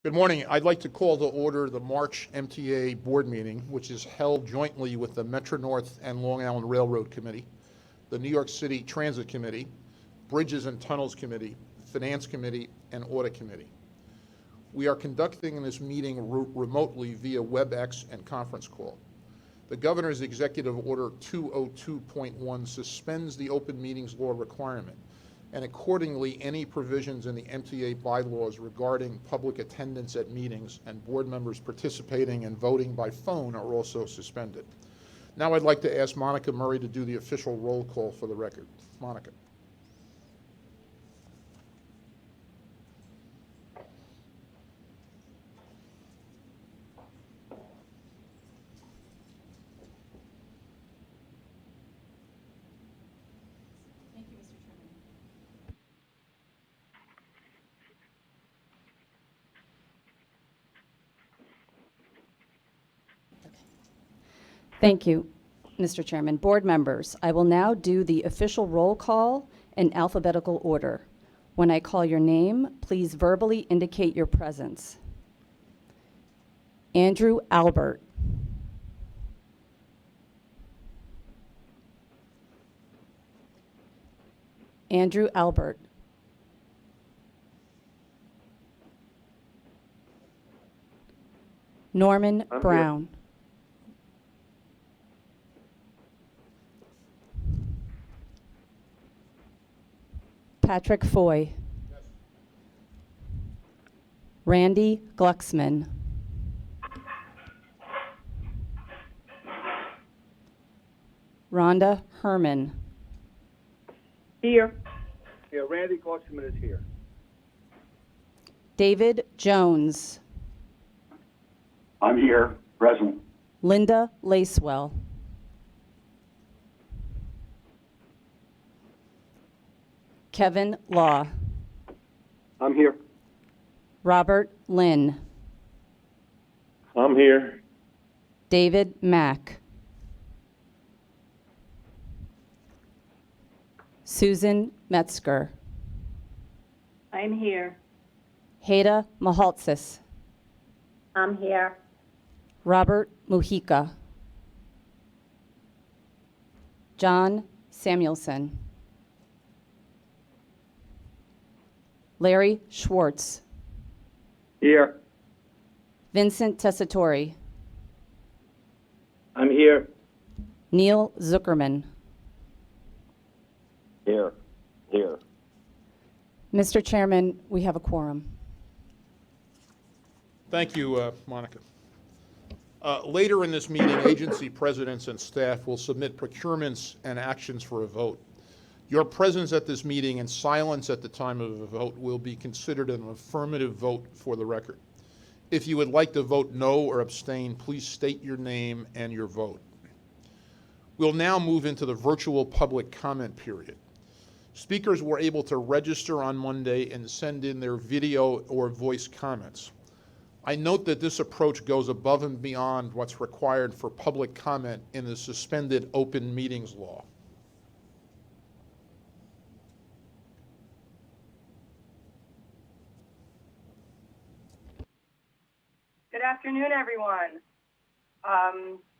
Good morning. I'd like to call to order the March MTA board meeting, which is held jointly with the Metro-North and Long Island Railroad Committee, the New York City Transit Committee, Bridges and Tunnels Committee, Finance Committee, and Audit Committee. We are conducting this meeting remotely via WebEx and conference call. The Governor's Executive Order 202.1 suspends the open meetings law requirement, and accordingly, any provisions in the MTA bylaws regarding public attendance at meetings and board members participating and voting by phone are also suspended. Now I'd like to ask Monica Murray to do the official roll call for the record. Monica. Thank you, Mr. Chairman. Board members, I will now do the official roll call in alphabetical order. When I call your name, please verbally indicate your presence. Andrew Albert. Andrew Albert. Norman Brown. Here. Patrick Foy. Yes. Randy Glucksman. Rhonda Herman. Here. Yeah, Randy Glucksman is here. David Jones. I'm here, present. Linda Lacewell. Kevin Law. I'm here. Robert Lynn. I'm here. David Mack. Susan Metzger. I'm here. Heda Mahaltsis. I'm here. Robert Mujica. John Samuelson. Larry Schwartz. Here. Vincent Tessitore. I'm here. Neil Zuckerman. Here. Here. Mr. Chairman, we have a quorum. Thank you, Monica. Later in this meeting, agency presidents and staff will submit procurements and actions for a vote. Your presence at this meeting and silence at the time of a vote will be considered an affirmative vote for the record. If you would like to vote no or abstain, please state your name and your vote. We'll now move into the virtual public comment period. Speakers were able to register on Monday and send in their video or voice comments. I note that this approach goes above and beyond what's required for public comment in the suspended open meetings law. Good afternoon, everyone.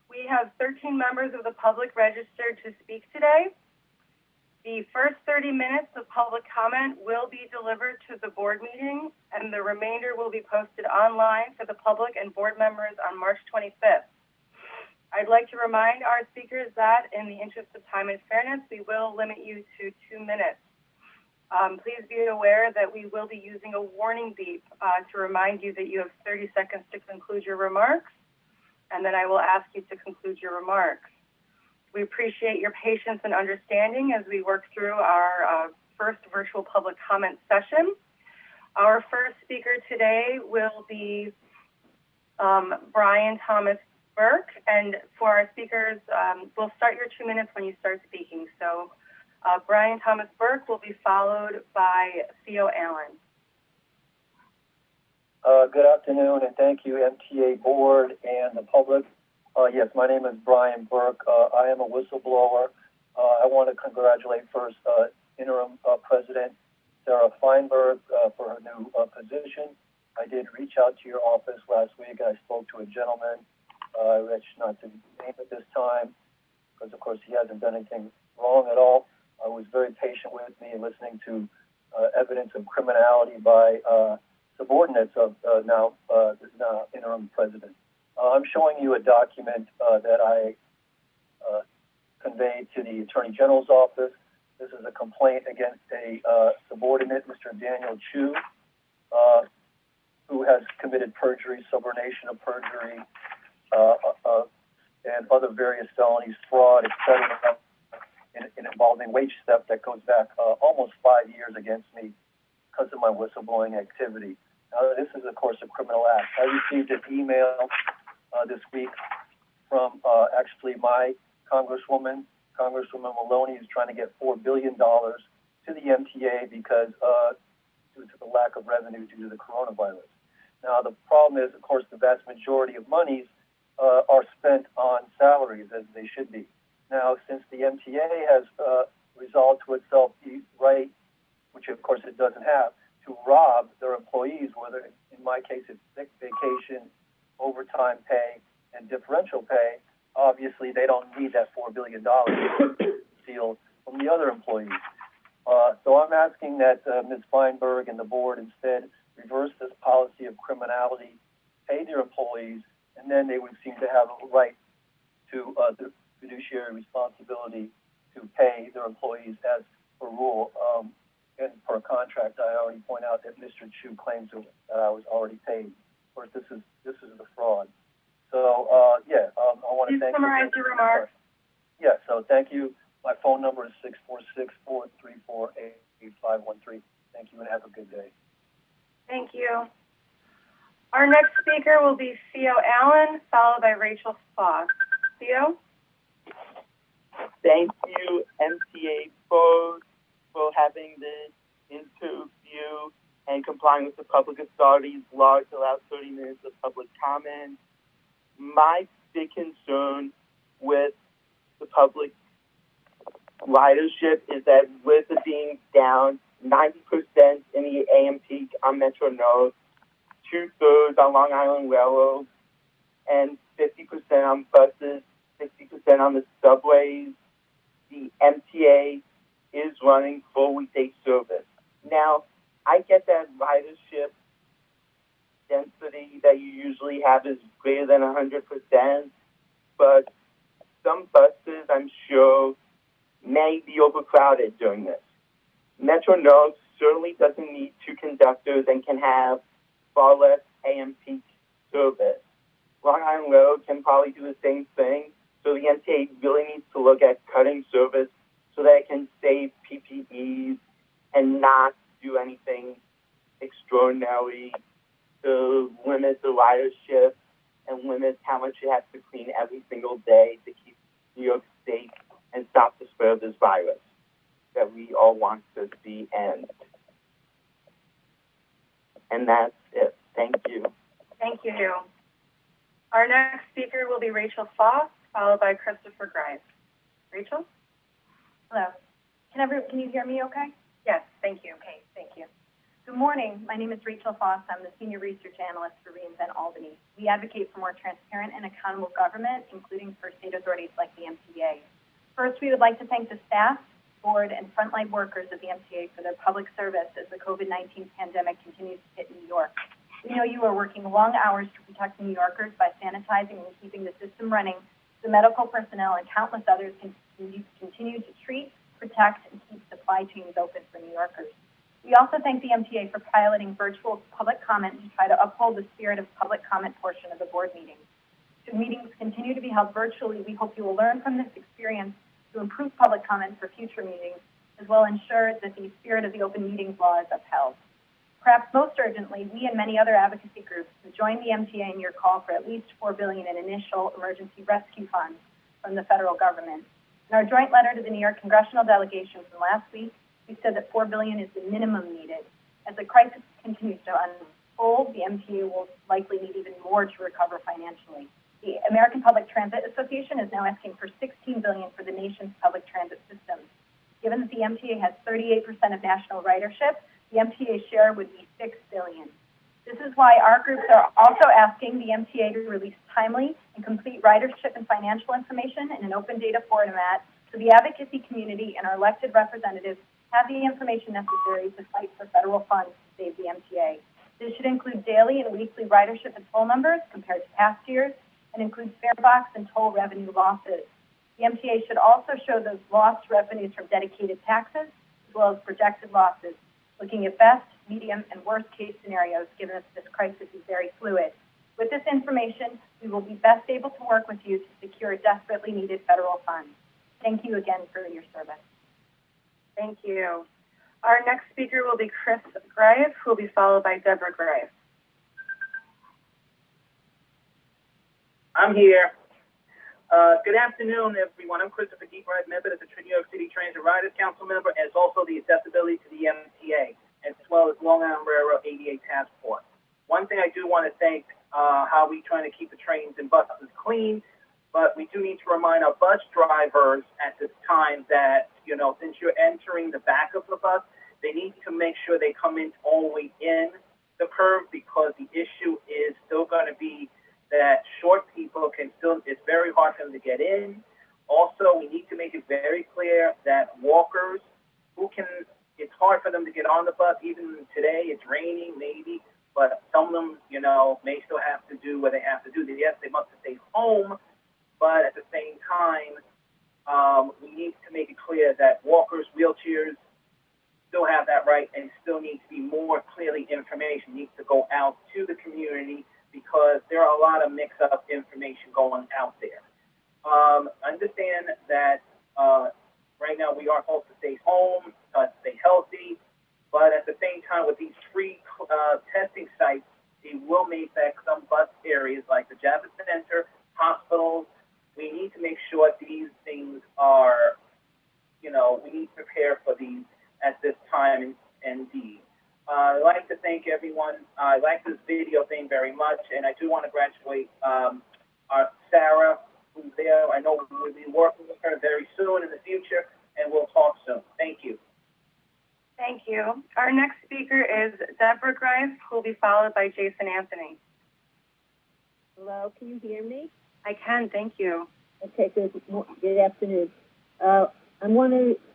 We have 13 members of the public registered to speak today. The first 30 minutes of public comment will be delivered to the board meeting, and the remainder will be posted online for the public and board members on March 25th. I'd like to remind our speakers that, in the interest of time and fairness, we will limit you to 2 minutes. Please be aware that we will be using a warning beep to remind you that you have 30 seconds to conclude your remarks, and then I will ask you to conclude your remarks. We appreciate your patience and understanding as we work through our first virtual public comment session. Our first speaker today will be Brian Thomas Burke, and for our speakers, we'll start your 2 minutes when you start speaking. So Brian Thomas Burke will be followed by Theo Allen. Good afternoon, and thank you, MTA Board and the public. Yes, my name is Brian Burke. I am a whistleblower. I want to congratulate first interim President Sarah Feinberg for her new position. I did reach out to your office last week. I spoke to a gentleman, Rich, not to name at this time, because of course he hasn't done anything wrong at all. Was very patient with me and listening to evidence of criminality by subordinates of now interim president. I'm showing you a document that I conveyed to the Attorney General's office. This is a complaint against a subordinate, Mr. Daniel Chu, who has committed perjury, subornation of perjury, and other various felonies, fraud, etc., in involving wage theft that goes back almost 5 years against me because of my whistleblowing activity. Now, this is, of course, a criminal act. I received an email this week from actually my Congresswoman Maloney, is trying to get $4 billion to the MTA because due to the lack of revenue due to the coronavirus. Now, the problem is, of course, the vast majority of monies are spent on salaries, as they should be. Now, since the MTA has resolved to itself the right, which of course it doesn't have, to rob their employees, whether in my case it's sick vacation, overtime pay, and differential pay, obviously they don't need that $4 billion steal from the other employees. So I'm asking that Ms. Feinberg and the board instead reverse this policy of criminality, pay their employees, and then they would seem to have a right to the fiduciary responsibility to pay their employees as per rule. And per contract, I already point out that Mr. Chu claims that I was already paid. Of course, this is the fraud. So, I want to thank you. Summarize your remarks. Yeah, so thank you. My phone number is 646-434-8513. Thank you and have a good day. Thank you. Our next speaker will be Theo Allen, followed by Rachel Foss. Theo? Thank you, MTA folks, for having this interview and complying with the Public Authority's law to allow 30 minutes of public comment. My big concern with the public ridership is that with it being down 90% in the AM peak on Metro North, 2/3 on Long Island Railroad, and 50% on buses, 60% on the subways, the MTA is running full weekday service. Now, I get that ridership density that you usually have is greater than 100%, but some buses, I'm sure, may be overcrowded during this. Metro North certainly doesn't need 2 conductors and can have far less AM peak service. Long Island Railroad can probably do the same thing, so the MTA really needs to look at cutting service so that it can save PPEs and not do anything extraordinary to limit the ridership and limit how much it has to clean every single day to keep New York safe and stop the spread of this virus that we all want to see end. And that's it. Thank you. Thank you. Our next speaker will be Rachel Foss, followed by Christopher Grimes. Rachel? Hello. Can you hear me okay? Yes, thank you. Okay, thank you. Good morning. My name is Rachel Foss. I'm the Senior Research Analyst for reInvent Albany. We advocate for more transparent and accountable government, including for state authorities like the MTA. First, we would like to thank the staff, board, and frontline workers of the MTA for their public service as the COVID-19 pandemic continues to hit New York. We know you are working long hours to protect New Yorkers by sanitizing and keeping the system running. The medical personnel and countless others continue to treat, protect, and keep supply chains open for New Yorkers. We also thank the MTA for piloting virtual public comment to try to uphold the spirit of public comment portion of the board meetings. Should meetings continue to be held virtually, we hope you will learn from this experience to improve public comment for future meetings, as well ensure that the spirit of the open meetings law is upheld. Perhaps most urgently, we and many other advocacy groups have joined the MTA in your call for at least $4 billion in initial emergency rescue funds from the federal government. In our joint letter to the New York congressional delegation from last week, we said that $4 billion is the minimum needed. As the crisis continues to unfold, the MTA will likely need even more to recover financially. The American Public Transit Association is now asking for $16 billion for the nation's public transit systems. Given that the MTA has 38% of national ridership, the MTA share would be $6 billion. This is why our groups are also asking the MTA to release timely and complete ridership and financial information in an open data format so the advocacy community and our elected representatives have the information necessary to fight for federal funds to save the MTA. This should include daily and weekly ridership and toll numbers compared to past years, and include fare box and toll revenue losses. The MTA should also show those lost revenues from dedicated taxes, as well as projected losses, looking at best, medium, and worst case scenarios, given that this crisis is very fluid. With this information, we will be best able to work with you to secure desperately needed federal funds. Thank you again for your service. Thank you. Our next speaker will be Chris Graves, who will be followed by Deborah Graves. I'm here. Good afternoon, everyone. I'm Christopher Debright, member of the New York City Transit Riders Council member, as also the accessibility to the MTA, as well as Long Island Railroad ADA Task Force. One thing I do want to thank how we trying to keep the trains and buses clean, but we do need to remind our bus drivers at this time that, you know, since you're entering the back of the bus, they need to make sure they come in all the way in the curve, because the issue is still going to be that short people can still, it's very hard for them to get in. Also, we need to make it very clear that walkers who can, it's hard for them to get on the bus. Even today, it's raining maybe, but some of them, you know, may still have to do what they have to do. Yes, they must stay home, but at the same time, we need to make it clear that walkers, wheelchairs still have that right, and still needs to be more clearly information needs to go out to the community, because there are a lot of mix-up information going out there. Understand that right now we are supposed to stay home, stay healthy, but at the same time with these free testing sites, it will make that some bus areas like the Javits Center, hospitals, we need to make sure these things are, you know, we need to prepare for these at this time indeed. I'd like to thank everyone. I like this video thing very much, and I do want to congratulate our Sarah, who's there. I know we'll be working with her very soon in the future, and we'll talk soon. Thank you. Thank you. Our next speaker is Deborah Graves, who will be followed by Jason Anthony. Hello, can you hear me? I can, thank you. Okay, good afternoon.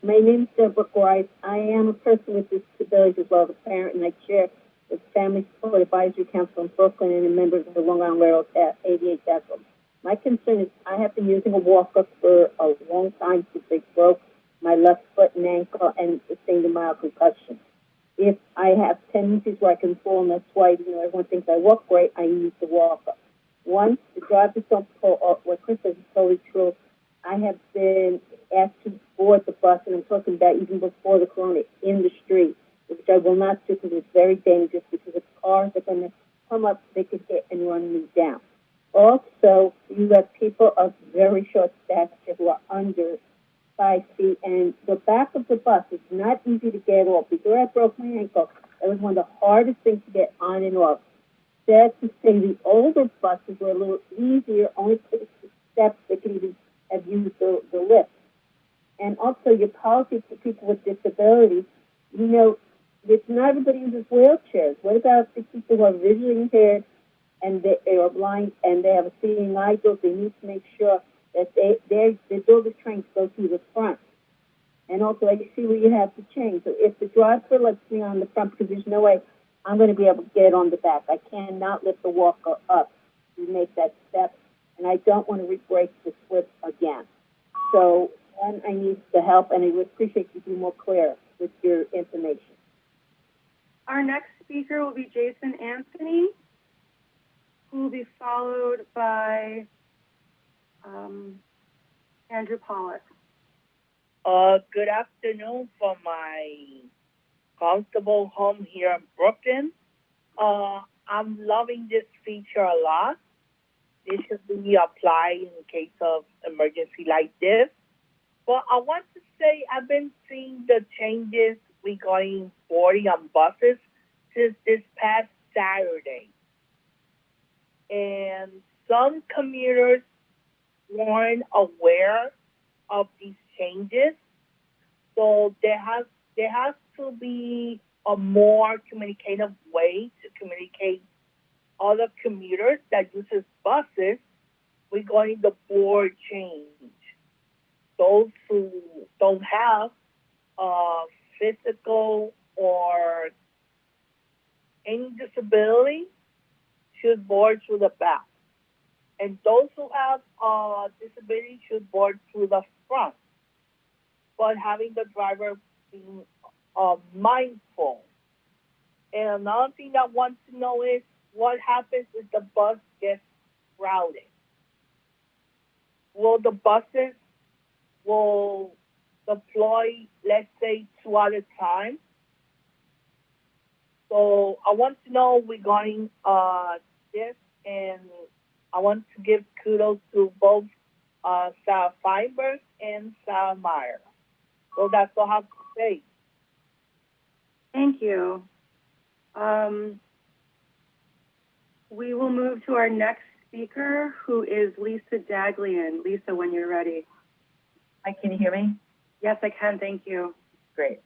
My name is Deborah Graves. I am a person with disabilities as well as a parent, and I chair the Family Support Advisory Council in Brooklyn and a member of the Long Island Railroad ADA Task Force. My concern is I have been using a walker for a long time since I broke my left foot and ankle and sustained a mild concussion. If I have tendencies where I can fall, and that's why, you know, everyone thinks I walk great, I use the walker. Once the drivers don't pull, what Chris says is totally true. I have been asked to board the bus, and I'm talking about even before the corona, in the street, which I will not do because it's very dangerous, because if cars are going to come up, they could hit and run me down. Also, you have people of very short stature who are under 5 feet, and the back of the bus is not easy to get off. Before I broke my ankle, that was one of the hardest things to get on and off. Sad to say, the older buses were a little easier, only put steps that could even have used the lift. And also, your policy for people with disabilities, you know, it's not everybody uses wheelchairs. What about the people who are visually impaired and they are blind and they have a seeing eye group? They need to make sure that their builder's trains go through the front. And also, I see where you have to change. So if the driver lets me on the front, because there's no way I'm going to be able to get on the back. I cannot lift the walker up to make that step, and I don't want to re-break the slip again. So, one, I need the help, and I would appreciate you being more clear with your information. Our next speaker will be Jason Anthony, who will be followed by Andrew Pollack. Good afternoon from my comfortable home here in Brooklyn. I'm loving this feature a lot. This should be applied in case of emergency like this. But I want to say I've been seeing the changes regarding boarding on buses since this past Saturday. And some commuters weren't aware of these changes. So there has to be a more communicative way to communicate other commuters that uses buses regarding the board change. Those who don't have physical or any disability should board through the back. And those who have disability should board through the front. But having the driver being mindful. And another thing I want to know is what happens if the bus gets crowded? Will the buses deploy, let's say, 2 at a time? So I want to know regarding this, and I want to give kudos to both Sarah Feinberg and Sarah Meyer. So that's all I have to say. Thank you. We will move to our next speaker, who is Lisa Daglian. Lisa, when you're ready. Hi, can you hear me? Yes, I can. Thank you. Great.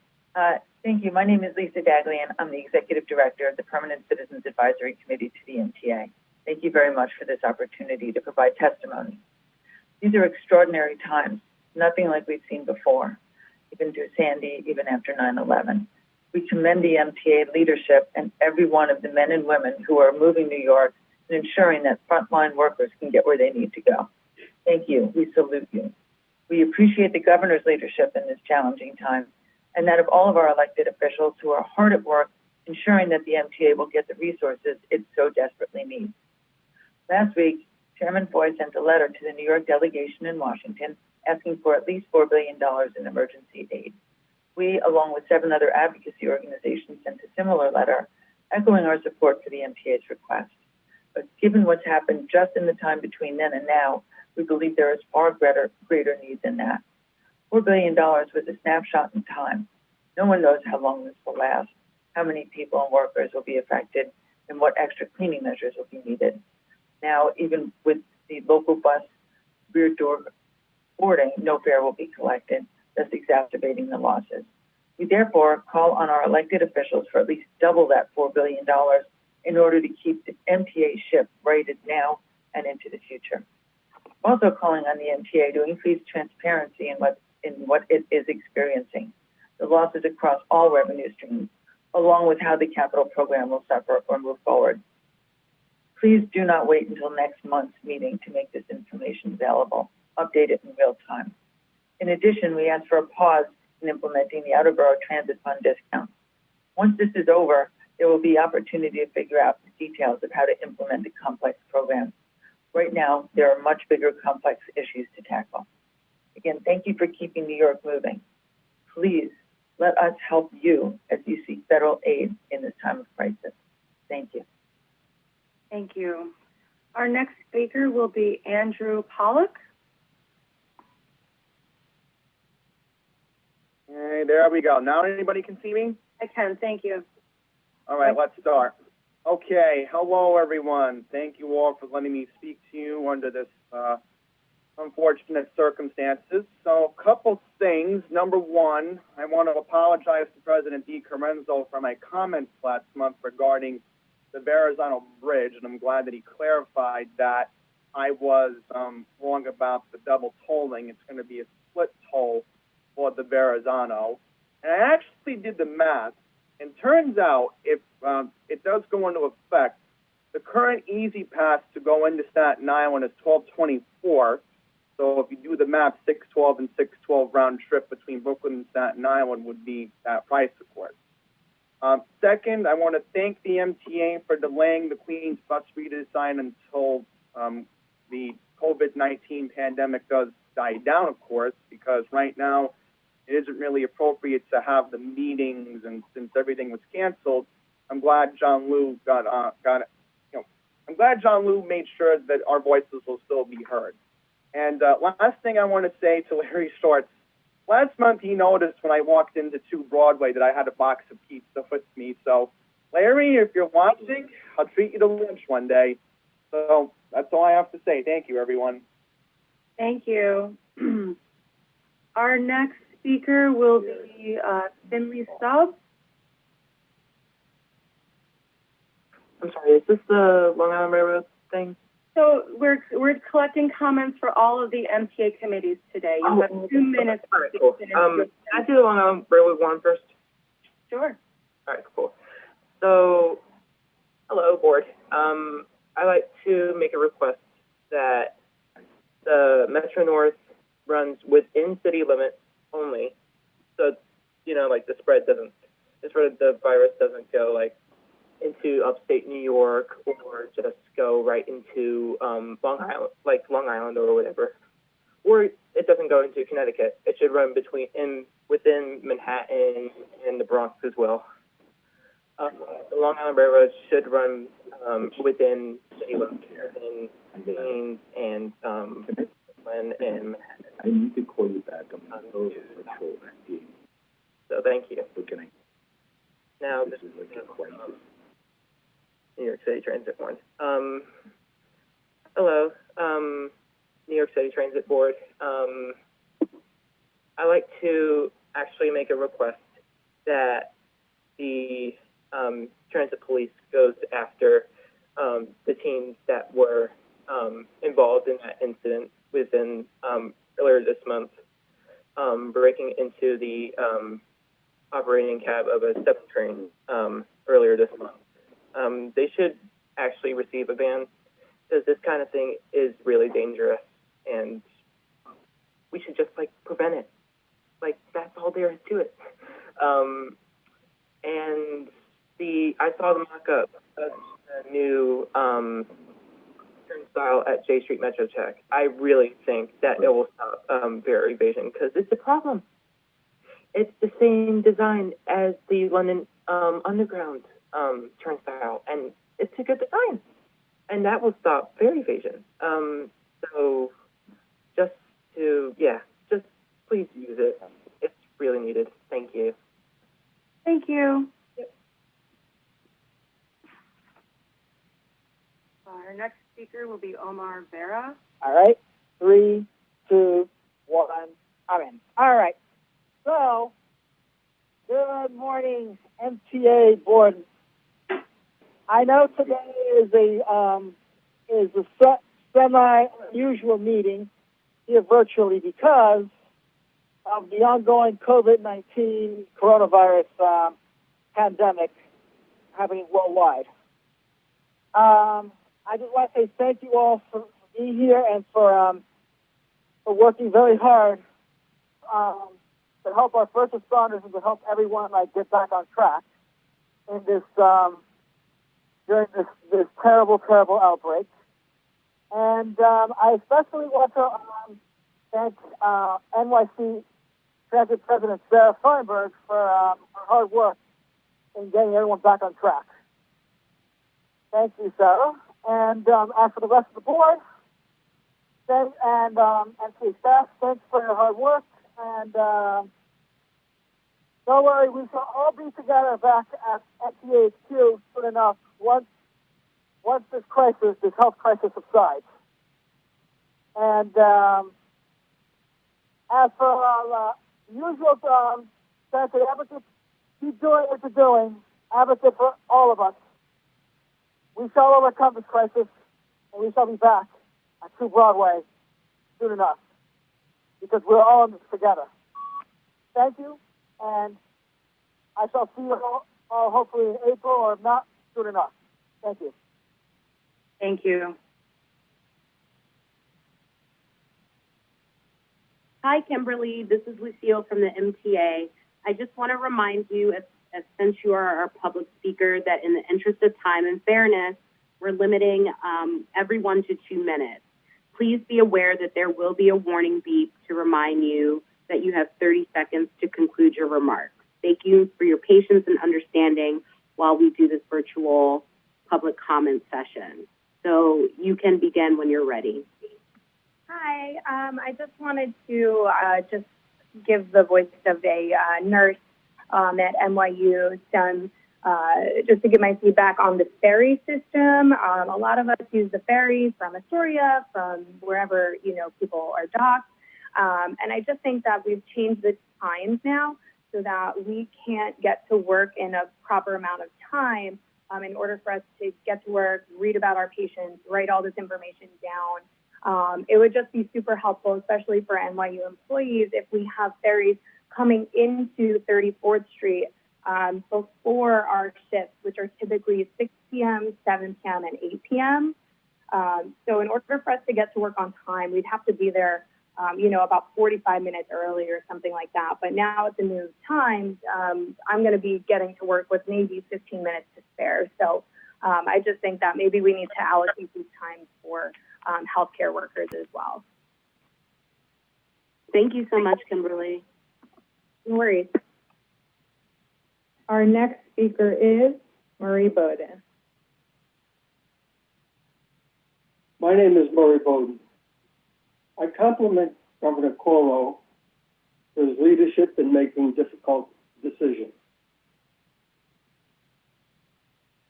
Thank you. My name is Lisa Daglian. I'm the Executive Director of the Permanent Citizens Advisory Committee to the MTA. Thank you very much for this opportunity to provide testimony. These are extraordinary times, nothing like we've seen before, even through Sandy, even after 9/11. We commend the MTA leadership and every one of the men and women who are moving New York and ensuring that frontline workers can get where they need to go. Thank you. We salute you. We appreciate the governor's leadership in this challenging time and that of all of our elected officials who are hard at work ensuring that the MTA will get the resources it so desperately needs. Last week, Chairman Foy sent a letter to the New York delegation in Washington asking for at least $4 billion in emergency aid. We, along with 7 other advocacy organizations, sent a similar letter echoing our support for the MTA's request. But given what's happened just in the time between then and now, we believe there is far greater need than that. $4 billion was a snapshot in time. No one knows how long this will last, how many people and workers will be affected, and what extra cleaning measures will be needed. Now, even with the local bus rear door boarding, no fare will be collected, thus exacerbating the losses. We therefore call on our elected officials for at least double that $4 billion in order to keep the MTA ship righted now and into the future. I'm also calling on the MTA to increase transparency in what it is experiencing, the losses across all revenue streams, along with how the capital program will suffer or move forward. Please do not wait until next month's meeting to make this information available. Update it in real time. In addition, we ask for a pause in implementing the Outer Borough Transit Fund discount. Once this is over, there will be opportunity to figure out the details of how to implement the complex program. Right now, there are much bigger complex issues to tackle. Again, thank you for keeping New York moving. Please let us help you as you seek federal aid in this time of crisis. Thank you. Thank you. Our next speaker will be Andrew Pollock. Hey, there we go. Now anybody can see me? I can. Thank you. All right, let's start. Okay, hello everyone. Thank you all for letting me speak to you under this unfortunate circumstances. So a couple things. Number one, I want to apologize to President DiCarenzo for my comments last month regarding the Verrazano Bridge, and I'm glad that he clarified that I was wrong about the double tolling. It's going to be a split toll for the Verrazano. And I actually did the math, and turns out if it does go into effect, the current easy pass to go into Staten Island is $12.24. So if you do the math, 612 and 612 round trip between Brooklyn and Staten Island would be that price, of course. Second, I want to thank the MTA for delaying the Queens bus redesign until the COVID-19 pandemic does die down, of course, because right now it isn't really appropriate to have the meetings, and since everything was canceled, I'm glad John Liu I'm glad John Liu made sure that our voices will still be heard. And last thing I want to say to Larry Schwartz, last month he noticed when I walked into 2 Broadway that I had a box of pizza with me. So, Larry, if you're watching, I'll treat you to lunch one day. So that's all I have to say. Thank you, everyone. Thank you. Our next speaker will be Finley Stubbs. I'm sorry, is this the Long Island Railroad thing? So we're collecting comments for all of the MTA committees today. You have 2 minutes. All right, cool. Can I do the Long Island Railroad one first? Sure. All right, cool. So, hello, board. I'd like to make a request that the Metro North runs within city limits only. So, like the the virus doesn't go like into upstate New York or just go right into Long Island or whatever. Or it doesn't go into Connecticut. It should run within Manhattan and the Bronx as well. The Long Island Railroad should run within city limits in Queens and Brooklyn and Manhattan. I need to call you back. I'm not over patrol that game. So thank you. But can I? Now This is like a crisis. New York City Transit Board. Hello, New York City Transit Board. I'd like to actually make a request that the transit police goes after the teens that were involved in that incident within earlier this month, breaking into the operating cab of a 7 train earlier this month. They should actually receive a ban because this kind of thing is really dangerous and we should just prevent it. That's all there is to it. And I saw the mock-up of the new turnstile at J Street Metro Tech. I really think that it will stop fare evasion because it's a problem. It's the same design as the London Underground turnstile, and it's a good design, and that will stop fare evasion. So just please use it. It's really needed. Thank you. Thank you. Yep. Our next speaker will be Omar Vera. All right. 3, 2, 1. I'm in. All right. So, good morning, MTA board. I know today is a semi-unusual meeting here virtually because of the ongoing COVID-19 coronavirus pandemic happening worldwide. I just want to say thank you all for being here and for working very hard to help our first responders and to help everyone get back on track in this during this terrible outbreak. And I especially want to thank NYC Transit President Sarah Feinberg for her hard work in getting everyone back on track. Thank you, Sarah. And as for the rest of the board, and MTA staff, thanks for your hard work. And don't worry, we shall all be together back at MTA HQ soon enough once this health crisis subsides. And as for our usual transit advocates, keep doing what you're doing. Advocate for all of us. We shall overcome this crisis, and we shall be back at 2 Broadway soon enough, because we're all in this together. Thank you, and I shall see you all hopefully in April, or if not, soon enough. Thank you. Thank you. Hi, Kimberly. This is Lucille from the MTA. I just want to remind you, since you are our public speaker, that in the interest of time and fairness, we're limiting everyone to 2 minutes. Please be aware that there will be a warning beep to remind you that you have 30 seconds to conclude your remarks. Thank you for your patience and understanding while we do this virtual public comment session. So you can begin when you're ready. Hi, I just wanted to just give the voice of a nurse at NYU some, just to give my feedback on the ferry system. A lot of us use the ferries from Astoria, from wherever, people are docked. And I just think that we've changed the times now so that we can't get to work in a proper amount of time in order for us to get to work, read about our patients, write all this information down. It would just be super helpful, especially for NYU employees, if we have ferries coming into 34th Street before our shifts, which are typically 6 p.m., 7 p.m., and 8 p.m. So in order for us to get to work on time, we'd have to be there, about 45 minutes early or something like that. But now at the new times, I'm going to be getting to work with maybe 15 minutes to spare. So I just think that maybe we need to allocate these times for healthcare workers as well. Thank you so much, Kimberly. No worries. Our next speaker is Marie Bowden. My name is Murray Bowden. I compliment Governor Cuomo for his leadership in making difficult decisions.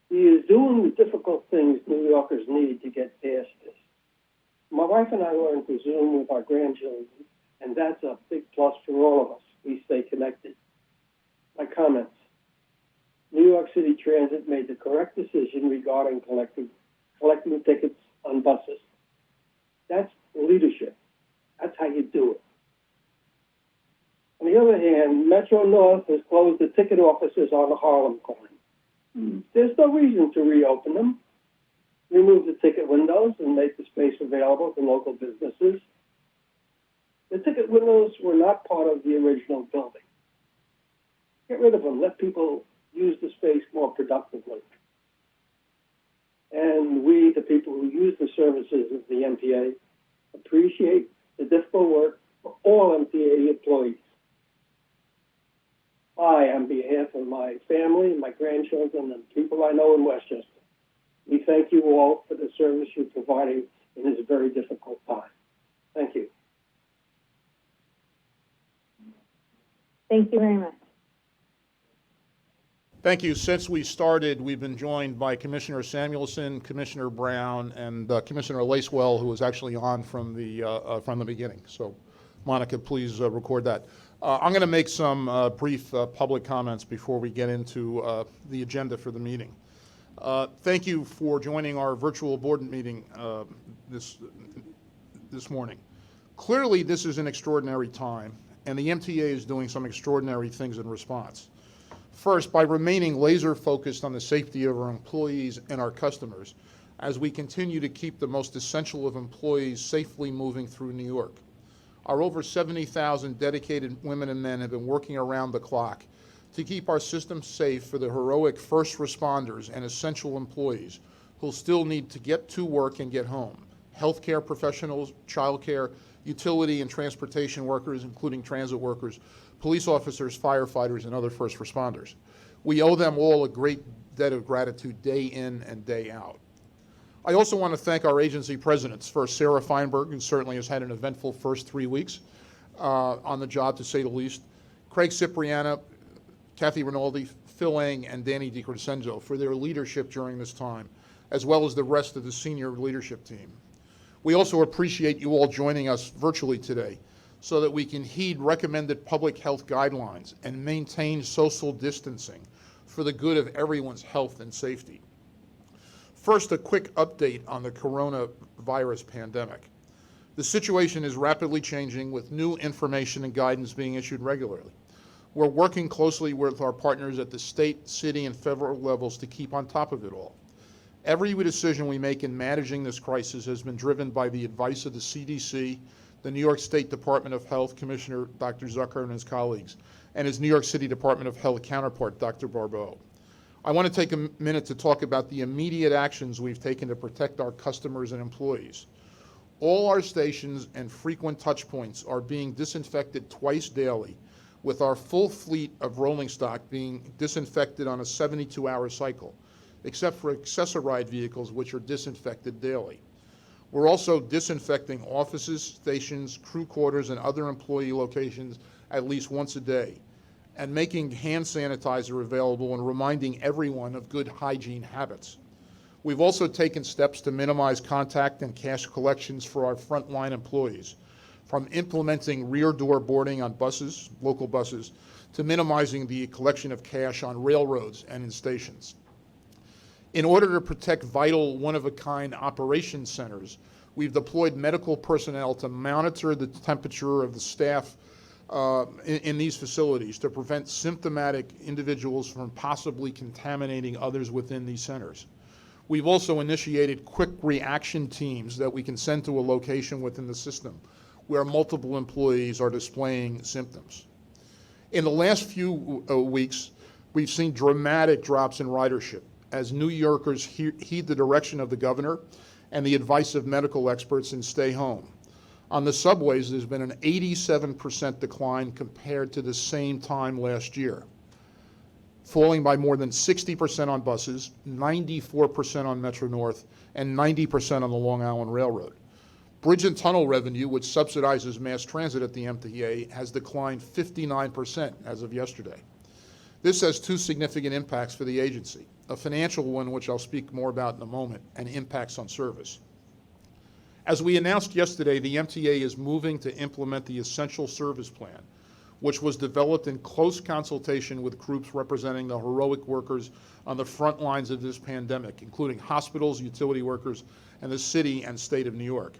He is doing the difficult things New Yorkers need to get past this. My wife and I learned to Zoom with our grandchildren, and that's a big plus for all of us. We stay connected. My comments. New York City Transit made the correct decision regarding collecting tickets on buses. That's leadership. That's how you do it. On the other hand, Metro North has closed the ticket offices on the Harlem corner. There's no reason to reopen them. Remove the ticket windows and make the space available to local businesses. The ticket windows were not part of the original building. Get rid of them. Let people use the space more productively. And we, the people who use the services of the MTA, appreciate the difficult work of all MTA employees. I, on behalf of my family, my grandchildren, and people I know in Westchester, we thank you all for the service you're providing in this very difficult time. Thank you. Thank you very much. Thank you. Since we started, we've been joined by Commissioner Samuelson, Commissioner Brown, and Commissioner Lacewell, who was actually on from the beginning. So, Monica, please record that. I'm going to make some brief public comments before we get into the agenda for the meeting. Thank you for joining our virtual board meeting this morning. Clearly, this is an extraordinary time, and the MTA is doing some extraordinary things in response. First, by remaining laser focused on the safety of our employees and our customers as we continue to keep the most essential of employees safely moving through New York. Our over 70,000 dedicated women and men have been working around the clock to keep our system safe for the heroic first responders and essential employees who still need to get to work and get home. Healthcare professionals, childcare, utility and transportation workers, including transit workers, police officers, firefighters, and other first responders. We owe them all a great debt of gratitude day in and day out. I also want to thank our agency presidents. First, Sarah Feinberg, who certainly has had an eventful first 3 weeks on the job, to say the least. Craig Cipriano, Kathy Rinaldi, Phil Eng, and Danny DiCrescenzo for their leadership during this time, as well as the rest of the senior leadership team. We also appreciate you all joining us virtually today so that we can heed recommended public health guidelines and maintain social distancing for the good of everyone's health and safety. First, a quick update on the coronavirus pandemic. The situation is rapidly changing with new information and guidance being issued regularly. We're working closely with our partners at the state, city, and federal levels to keep on top of it all. Every decision we make in managing this crisis has been driven by the advice of the CDC, the New York State Department of Health Commissioner Dr. Zucker and his colleagues, and his New York City Department of Health counterpart, Dr. Barbeau. I want to take a minute to talk about the immediate actions we've taken to protect our customers and employees. All our stations and frequent touch points are being disinfected twice daily, with our full fleet of rolling stock being disinfected on a 72-hour cycle, except for accessoride vehicles, which are disinfected daily. We're also disinfecting offices, stations, crew quarters, and other employee locations at least once a day, and making hand sanitizer available and reminding everyone of good hygiene habits. We've also taken steps to minimize contact and cash collections for our frontline employees, from implementing rear door boarding on buses, local buses, to minimizing the collection of cash on railroads and in stations. In order to protect vital, one-of-a-kind operation centers, we've deployed medical personnel to monitor the temperature of the staff in these facilities to prevent symptomatic individuals from possibly contaminating others within these centers. We've also initiated quick reaction teams that we can send to a location within the system where multiple employees are displaying symptoms. In the last few weeks, we've seen dramatic drops in ridership as New Yorkers heed the direction of the governor and the advice of medical experts and stay home. On the subways, there's been an 87% decline compared to the same time last year, falling by more than 60% on buses, 94% on Metro North, and 90% on the Long Island Railroad. Bridge and tunnel revenue, which subsidizes mass transit at the MTA, has declined 59% as of yesterday. This has two significant impacts for the agency, a financial one, which I'll speak more about in a moment, and impacts on service. As we announced yesterday, the MTA is moving to implement the Essential Service Plan, which was developed in close consultation with groups representing the heroic workers on the front lines of this pandemic, including hospitals, utility workers, and the city and state of New York.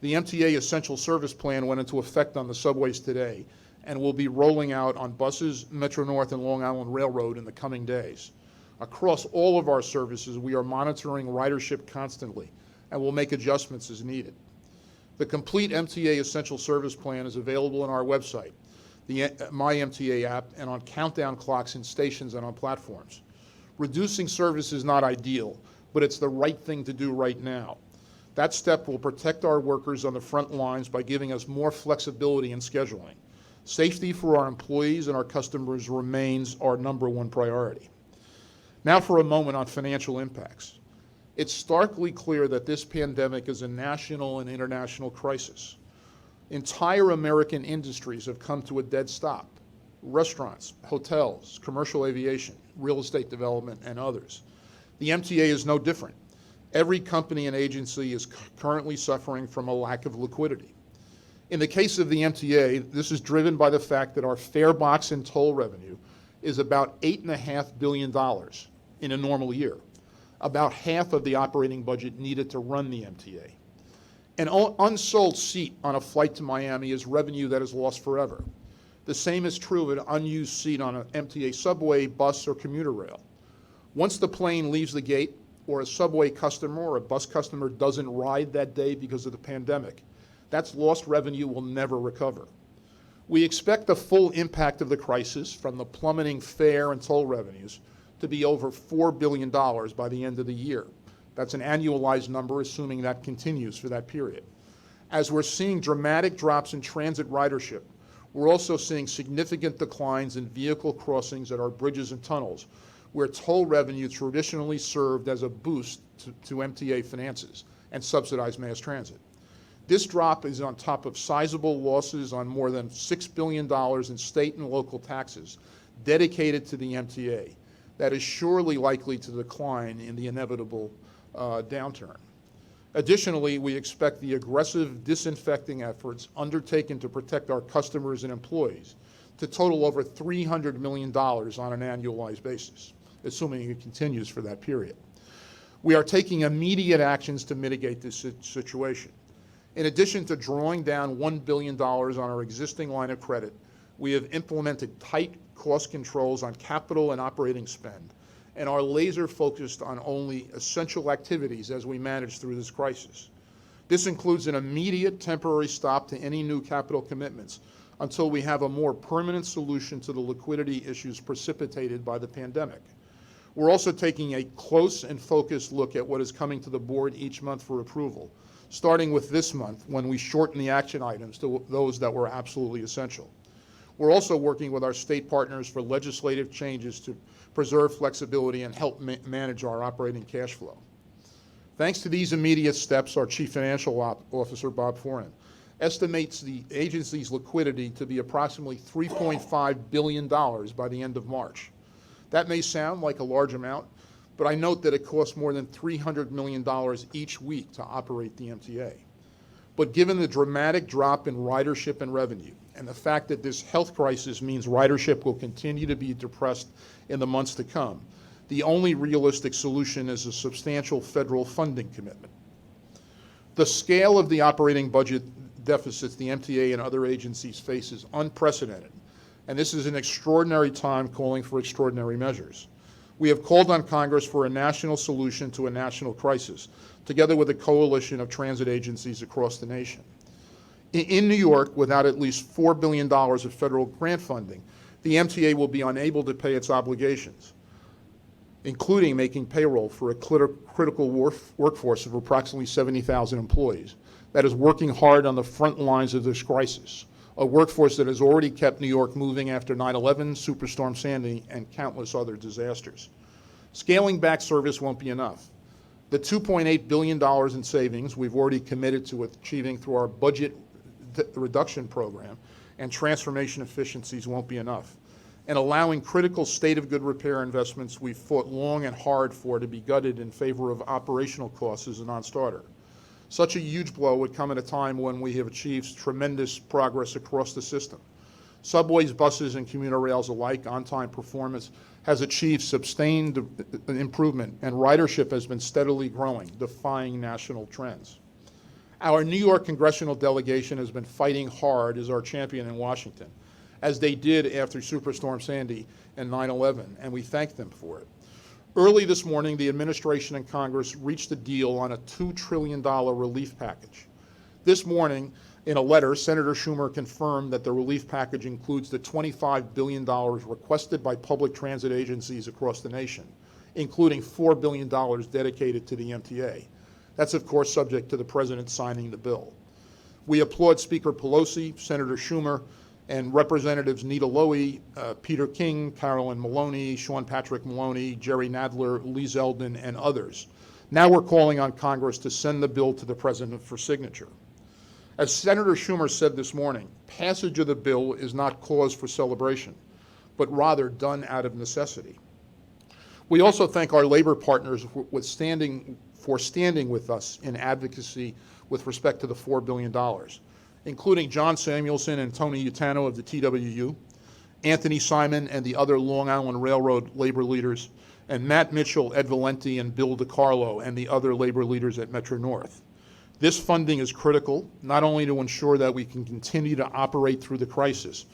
The MTA Essential Service Plan went into effect on the subways today and will be rolling out on buses, Metro North, and Long Island Railroad in the coming days. Across all of our services, we are monitoring ridership constantly and will make adjustments as needed. The complete MTA Essential Service Plan is available on our website, the My MTA app, and on countdown clocks in stations and on platforms. Reducing service is not ideal, but it's the right thing to do right now. That step will protect our workers on the front lines by giving us more flexibility in scheduling. Safety for our employees and our customers remains our #1 priority. Now for a moment on financial impacts. It's starkly clear that this pandemic is a national and international crisis. Entire American industries have come to a dead stop. Restaurants, hotels, commercial aviation, real estate development, and others. The MTA is no different. Every company and agency is currently suffering from a lack of liquidity. In the case of the MTA, this is driven by the fact that our fare box and toll revenue is about $8.5 billion in a normal year, about half of the operating budget needed to run the MTA. An unsold seat on a flight to Miami is revenue that is lost forever. The same is true of an unused seat on an MTA subway, bus, or commuter rail. Once the plane leaves the gate, or a subway customer or a bus customer doesn't ride that day because of the pandemic, that's lost revenue will never recover. We expect the full impact of the crisis from the plummeting fare and toll revenues to be over $4 billion by the end of the year. That's an annualized number, assuming that continues for that period. As we're seeing dramatic drops in transit ridership, we're also seeing significant declines in vehicle crossings at our bridges and tunnels, where toll revenue traditionally served as a boost to MTA finances and subsidized mass transit. This drop is on top of sizable losses on more than $6 billion in state and local taxes dedicated to the MTA. That is surely likely to decline in the inevitable downturn. Additionally, we expect the aggressive disinfecting efforts undertaken to protect our customers and employees to total over $300 million on an annualized basis, assuming it continues for that period. We are taking immediate actions to mitigate this situation. In addition to drawing down $1 billion on our existing line of credit, we have implemented tight cost controls on capital and operating spend, and are laser focused on only essential activities as we manage through this crisis. This includes an immediate temporary stop to any new capital commitments until we have a more permanent solution to the liquidity issues precipitated by the pandemic. We're also taking a close and focused look at what is coming to the board each month for approval, starting with this month when we shorten the action items to those that were absolutely essential. We're also working with our state partners for legislative changes to preserve flexibility and help manage our operating cash flow. Thanks to these immediate steps, our Chief Financial Officer, Bob Foran, estimates the agency's liquidity to be approximately $3.5 billion by the end of March. That may sound like a large amount, but I note that it costs more than $300 million each week to operate the MTA. But given the dramatic drop in ridership and revenue, and the fact that this health crisis means ridership will continue to be depressed in the months to come, The only realistic solution is a substantial federal funding commitment. The scale of the operating budget deficits the MTA and other agencies face is unprecedented, and this is an extraordinary time calling for extraordinary measures. We have called on Congress for a national solution to a national crisis, together with a coalition of transit agencies across the nation. In New York, without at least $4 billion of federal grant funding, the MTA will be unable to pay its obligations, including making payroll for a critical workforce of approximately 70,000 employees that is working hard on the front lines of this crisis, a workforce that has already kept New York moving after 9/11, Superstorm Sandy, and countless other disasters. Scaling back service won't be enough. The $2.8 billion in savings we've already committed to achieving through our budget reduction program and transformation efficiencies won't be enough. And allowing critical state of good repair investments we've fought long and hard for to be gutted in favor of operational costs is a non-starter. Such a huge blow would come at a time when we have achieved tremendous progress across the system. Subways, buses, and commuter rails alike, on-time performance has achieved sustained improvement, and ridership has been steadily growing, defying national trends. Our New York congressional delegation has been fighting hard as our champion in Washington, as they did after Superstorm Sandy and 9/11, and we thank them for it. Early this morning, the administration and Congress reached a deal on a $2 trillion relief package. This morning, in a letter, Senator Schumer confirmed that the relief package includes the $25 billion requested by public transit agencies across the nation, including $4 billion dedicated to the MTA. That's, of course, subject to the President signing the bill. We applaud Speaker Pelosi, Senator Schumer, and Representatives Nita Lowey, Peter King, Carolyn Maloney, Sean Patrick Maloney, Jerry Nadler, Lee Zeldin, and others. Now we're calling on Congress to send the bill to the President for signature. As Senator Schumer said this morning, passage of the bill is not cause for celebration, but rather done out of necessity. We also thank our labor partners for standing with us in advocacy with respect to the $4 billion. Including John Samuelson and Tony Utano of the TWU, Anthony Simon and the other Long Island Railroad labor leaders, and Matt Mitchell, Ed Valenti, and Bill DiCarlo, and the other labor leaders at Metro-North. This funding is critical, not only to ensure that we can continue to operate through the crisis,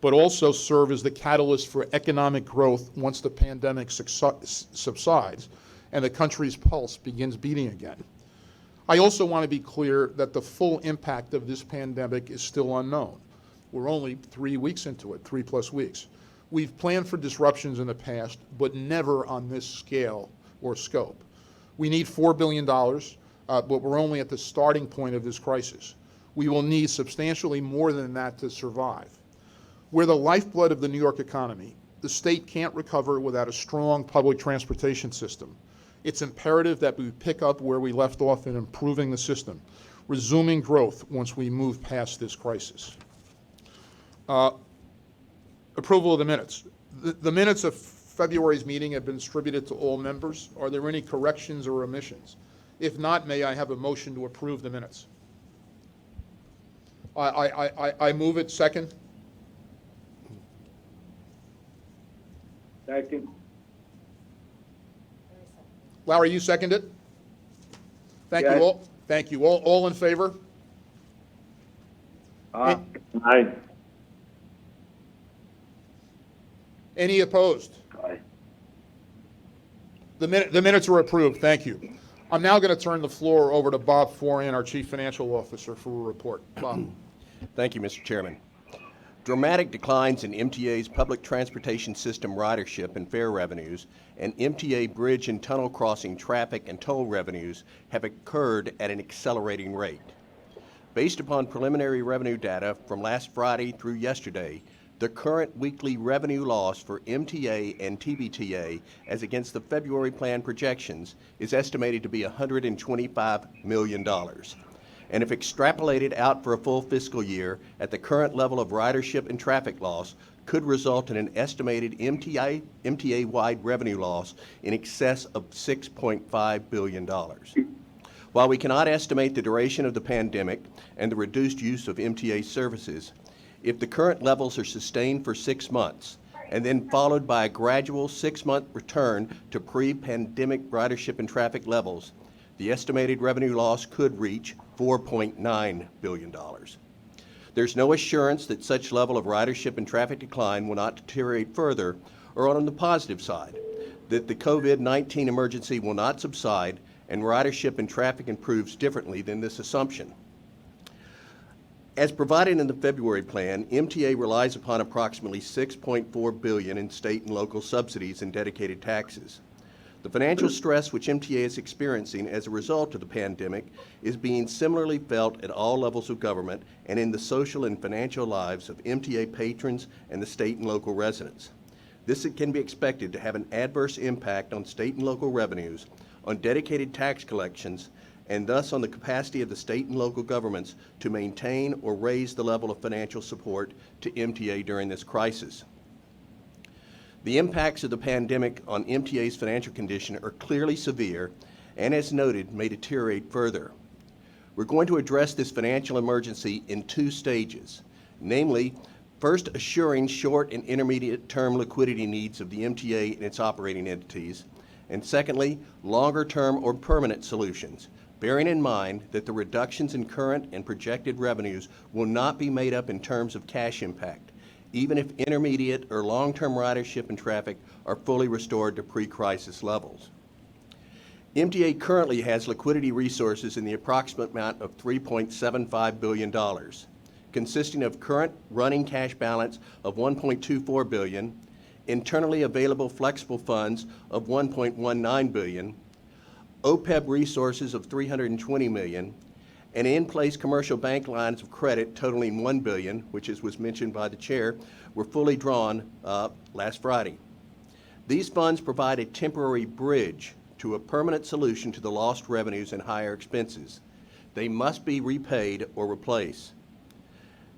but also serve as the catalyst for economic growth once the pandemic subsides and the country's pulse begins beating again. I also want to be clear that the full impact of this pandemic is still unknown. We're only 3 weeks into it, 3+ weeks. We've planned for disruptions in the past, but never on this scale or scope. We need $4 billion, but we're only at the starting point of this crisis. We will need substantially more than that to survive. We're the lifeblood of the New York economy. The state can't recover without a strong public transportation system. It's imperative that we pick up where we left off in improving the system, resuming growth once we move past this crisis. Approval of the minutes. The minutes of February's meeting have been distributed to all members. Are there any corrections or omissions? If not, may I have a motion to approve the minutes? I move it. Second? Second. Larry, you second it? Thank Yes. you all. Thank you all. All in favor? Aye. Any opposed? Aye. The minutes are approved. Thank you. I'm now going to turn the floor over to Bob Foran, our Chief Financial Officer, for a report. Bob. Thank you, Mr. Chairman. Dramatic declines in MTA's public transportation system ridership and fare revenues and MTA bridge and tunnel crossing traffic and toll revenues have occurred at an accelerating rate. Based upon preliminary revenue data from last Friday through yesterday, the current weekly revenue loss for MTA and TBTA as against the February plan projections is estimated to be $125 million. And if extrapolated out for a full fiscal year at the current level of ridership and traffic loss, could result in an estimated MTA-wide revenue loss in excess of $6.5 billion. While we cannot estimate the duration of the pandemic and the reduced use of MTA services, if the current levels are sustained for 6 months, and then followed by a gradual 6-month return to pre-pandemic ridership and traffic levels, the estimated revenue loss could reach $4.9 billion. There's no assurance that such level of ridership and traffic decline will not deteriorate further, or on the positive side, that the COVID-19 emergency will not subside and ridership and traffic improves differently than this assumption. As provided in the February plan, MTA relies upon approximately $6.4 billion in state and local subsidies and dedicated taxes. The financial stress which MTA is experiencing as a result of the pandemic is being similarly felt at all levels of government and in the social and financial lives of MTA patrons and the state and local residents. This can be expected to have an adverse impact on state and local revenues, on dedicated tax collections, and thus on the capacity of the state and local governments to maintain or raise the level of financial support to MTA during this crisis. The impacts of the pandemic on MTA's financial condition are clearly severe and, as noted, may deteriorate further. We're going to address this financial emergency in 2 stages, namely, first assuring short and intermediate term liquidity needs of the MTA and its operating entities, and secondly, longer term or permanent solutions, bearing in mind that the reductions in current and projected revenues will not be made up in terms of cash impact, even if intermediate or long-term ridership and traffic are fully restored to pre-crisis levels. MTA currently has liquidity resources in the approximate amount of $3.75 billion, consisting of current running cash balance of $1.24 billion, internally available flexible funds of $1.19 billion, OPEB resources of $320 million, and in-place commercial bank lines of credit totaling $1 billion, which, as was mentioned by the chair, were fully drawn last Friday. These funds provide a temporary bridge to a permanent solution to the lost revenues and higher expenses. They must be repaid or replaced.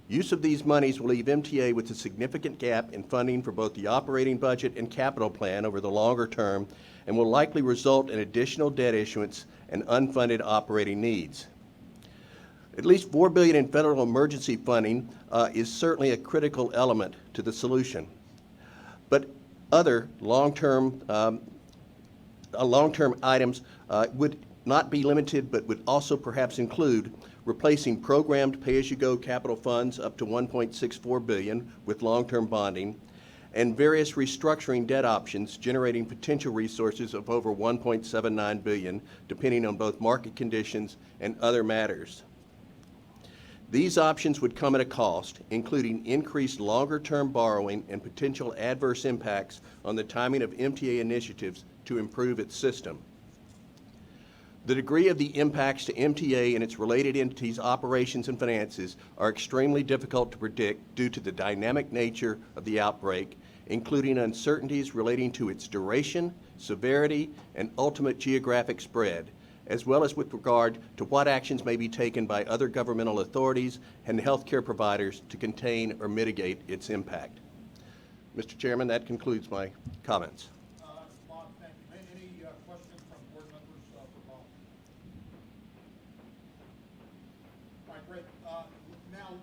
Use of these monies will leave MTA with a significant gap in funding for both the operating budget and capital plan over the longer term, and will likely result in additional debt issuance and unfunded operating needs. At least $4 billion in federal emergency funding is certainly a critical element to the solution. But other long-term items would not be limited, but would also perhaps include replacing programmed pay-as-you-go capital funds up to $1.64 billion with long-term bonding, and various restructuring debt options generating potential resources of over $1.79 billion, depending on both market conditions and other matters. These options would come at a cost, including increased longer-term borrowing and potential adverse impacts on the timing of MTA initiatives to improve its system. The degree of the impacts to MTA and its related entities' operations and finances are extremely difficult to predict due to the dynamic nature of the outbreak, including uncertainties relating to its duration, severity, and ultimate geographic spread, as well as with regard to what actions may be taken by other governmental authorities and healthcare providers to contain or mitigate its impact. Mr. Chairman, that concludes my comments. Bob, thank you. Any questions from board members for Bob? All right, great. Now,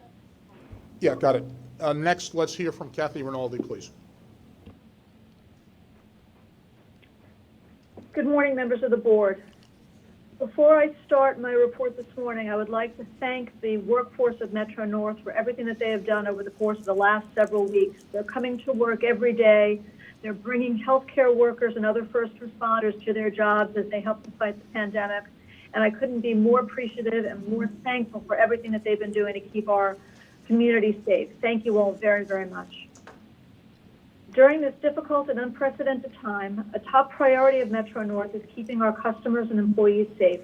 yeah, got it. Next, let's hear from Kathy Rinaldi, please. Good morning, members of the board. Before I start my report this morning, I would like to thank the workforce of Metro North for everything that they have done over the course of the last several weeks. They're coming to work every day. They're bringing healthcare workers and other first responders to their jobs as they help to fight the pandemic. And I couldn't be more appreciative and more thankful for everything that they've been doing to keep our community safe. Thank you all very, very much. During this difficult and unprecedented time, a top priority of Metro North is keeping our customers and employees safe,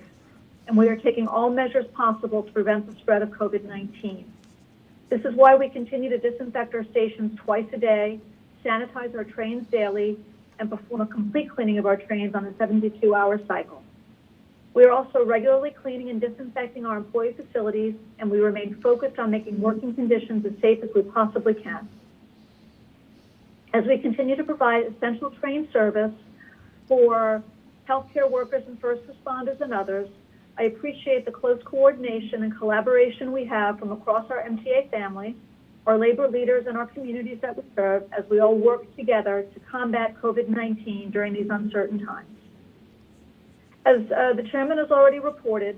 and we are taking all measures possible to prevent the spread of COVID-19. This is why we continue to disinfect our stations twice a day, sanitize our trains daily, and perform a complete cleaning of our trains on a 72-hour cycle. We are also regularly cleaning and disinfecting our employee facilities, and we remain focused on making working conditions as safe as we possibly can. As we continue to provide essential train service for healthcare workers and first responders and others, I appreciate the close coordination and collaboration we have from across our MTA family, our labor leaders, and our communities that we serve as we all work together to combat COVID-19 during these uncertain times. As the chairman has already reported,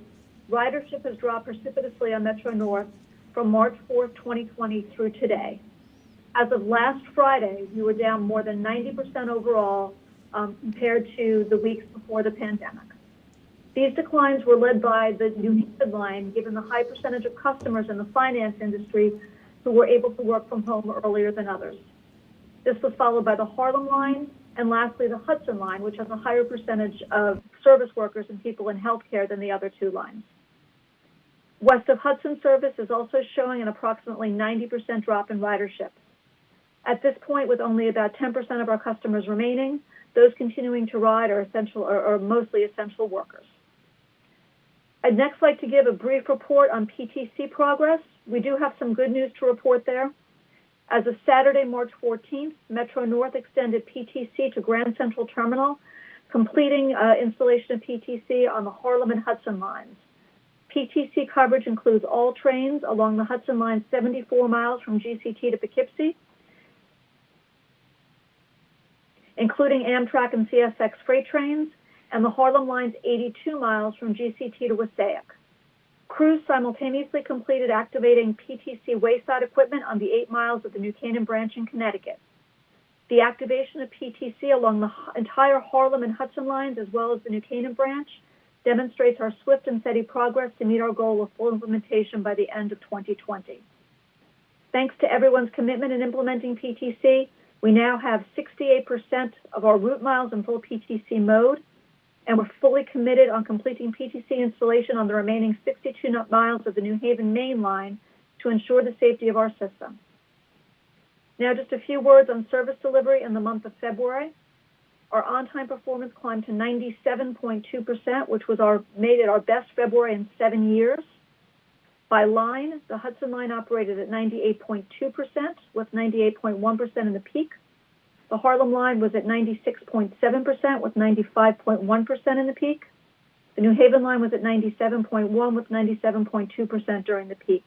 ridership has dropped precipitously on Metro North from March 4th, 2020 through today. As of last Friday, we were down more than 90% overall compared to the weeks before the pandemic. These declines were led by the New Haven line, given the high percentage of customers in the finance industry who were able to work from home earlier than others. This was followed by the Harlem line, and lastly, the Hudson line, which has a higher percentage of service workers and people in healthcare than the other two lines. West of Hudson service is also showing an approximately 90% drop in ridership. At this point, with only about 10% of our customers remaining, those continuing to ride are mostly essential workers. I'd next like to give a brief report on PTC progress. We do have some good news to report there. As of Saturday, March 14th, Metro North extended PTC to Grand Central Terminal, completing installation of PTC on the Harlem and Hudson lines. PTC coverage includes all trains along the Hudson line 74 miles from GCT to Poughkeepsie, including Amtrak and CSX freight trains, and the Harlem line's 82 miles from GCT to Wassaic. Crews simultaneously completed activating PTC wayside equipment on the 8 miles of the New Canaan branch in Connecticut. The activation of PTC along the entire Harlem and Hudson lines, as well as the New Canaan branch, demonstrates our swift and steady progress to meet our goal of full implementation by the end of 2020. Thanks to everyone's commitment in implementing PTC, we now have 68% of our route miles in full PTC mode, and we're fully committed on completing PTC installation on the remaining 62 miles of the New Haven main line to ensure the safety of our system. Now, just a few words on service delivery in the month of February. Our on-time performance climbed to 97.2%, which was made it our best February in 7 years. By line, the Hudson line operated at 98.2%, with 98.1% in the peak. The Harlem line was at 96.7%, with 95.1% in the peak. The New Haven line was at 97.1%, with 97.2% during the peak.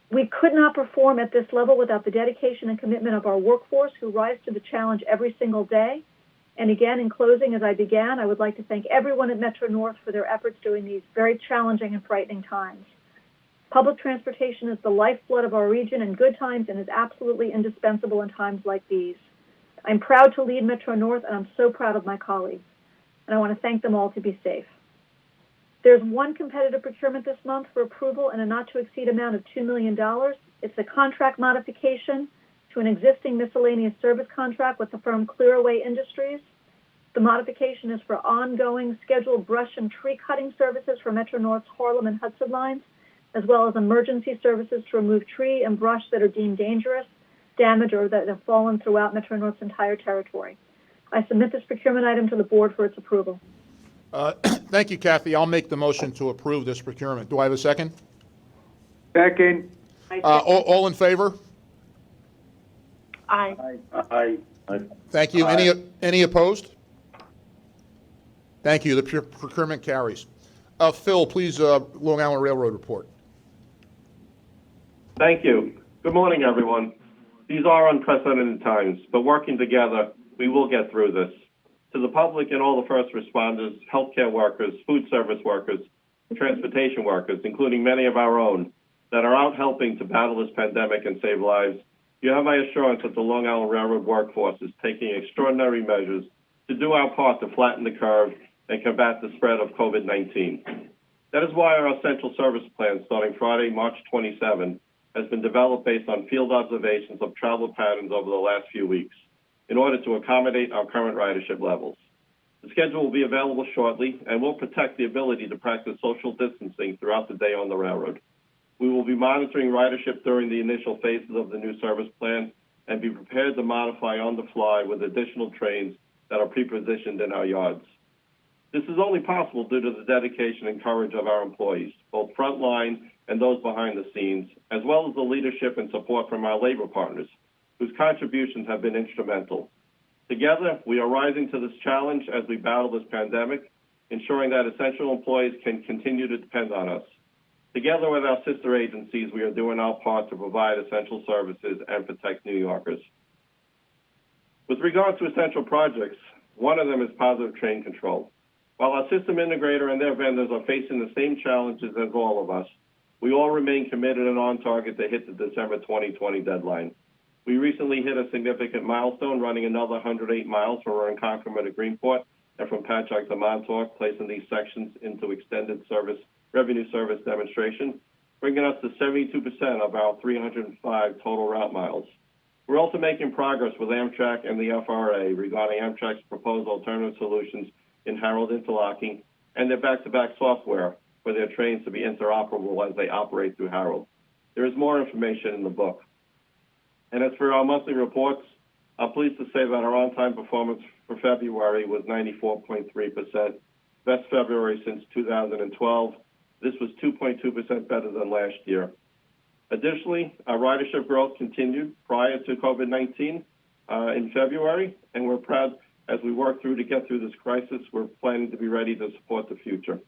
We could not perform at this level without the dedication and commitment of our workforce, who rise to the challenge every single day. And again, in closing, as I began, I would like to thank everyone at Metro North for their efforts during these very challenging and frightening times. Public transportation is the lifeblood of our region in good times and is absolutely indispensable in times like these. I'm proud to lead Metro North, and I'm so proud of my colleagues. And I want to thank them all to be safe. There's one competitive procurement this month for approval in a not-to-exceed amount of $2 million. It's a contract modification to an existing miscellaneous service contract with the firm Clearaway Industries. The modification is for ongoing scheduled brush and tree cutting services for Metro North's Harlem and Hudson lines, as well as emergency services to remove tree and brush that are deemed dangerous, damaged, or that have fallen throughout Metro North's entire territory. I submit this procurement item to the board for its approval. Thank you, Kathy. I'll make the motion to approve this procurement. Do I have a second? Second. All in favor? Aye. Aye. Thank you. Any opposed? Thank you. The procurement carries. Phil, please, Long Island Railroad report. Thank you. Good morning, everyone. These are unprecedented times, but working together, we will get through this. To the public and all the first responders, healthcare workers, food service workers, transportation workers, including many of our own, that are out helping to battle this pandemic and save lives, you have my assurance that the Long Island Railroad workforce is taking extraordinary measures to do our part to flatten the curve and combat the spread of COVID-19. That is why our essential service plan, starting Friday, March 27, has been developed based on field observations of travel patterns over the last few weeks in order to accommodate our current ridership levels. The schedule will be available shortly and will protect the ability to practice social distancing throughout the day on the railroad. We will be monitoring ridership during the initial phases of the new service plan and be prepared to modify on the fly with additional trains that are pre-positioned in our yards. This is only possible due to the dedication and courage of our employees, both frontline and those behind the scenes, as well as the leadership and support from our labor partners, whose contributions have been instrumental. Together, we are rising to this challenge as we battle this pandemic, ensuring that essential employees can continue to depend on us. Together with our sister agencies, we are doing our part to provide essential services and protect New Yorkers. With regard to essential projects, one of them is positive train control. While our system integrator and their vendors are facing the same challenges as all of us, we all remain committed and on target to hit the December 2020 deadline. We recently hit a significant milestone, running another 108 miles from Ronkonkoma to Greenport and from Patchogue to Montauk, placing these sections into extended revenue service demonstration, bringing us to 72% of our 305 total route miles. We're also making progress with Amtrak and the FRA regarding Amtrak's proposed alternative solutions in Harold interlocking and their back-to-back software for their trains to be interoperable as they operate through Harold. There is more information in the book. And as for our monthly reports, I'm pleased to say that our on-time performance for February was 94.3%, best February since 2012. This was 2.2% better than last year. Additionally, our ridership growth continued prior to COVID-19 in February, and we're proud as we work to get through this crisis. We're planning to be ready to support the future.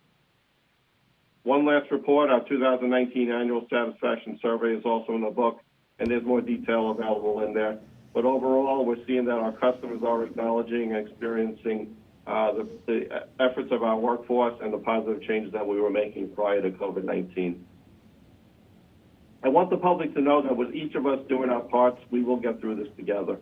One last report, our 2019 annual satisfaction survey is also in the book, and there's more detail available in there. But overall, we're seeing that our customers are acknowledging and experiencing the efforts of our workforce and the positive changes that we were making prior to COVID-19. I want the public to know that with each of us doing our parts, we will get through this together.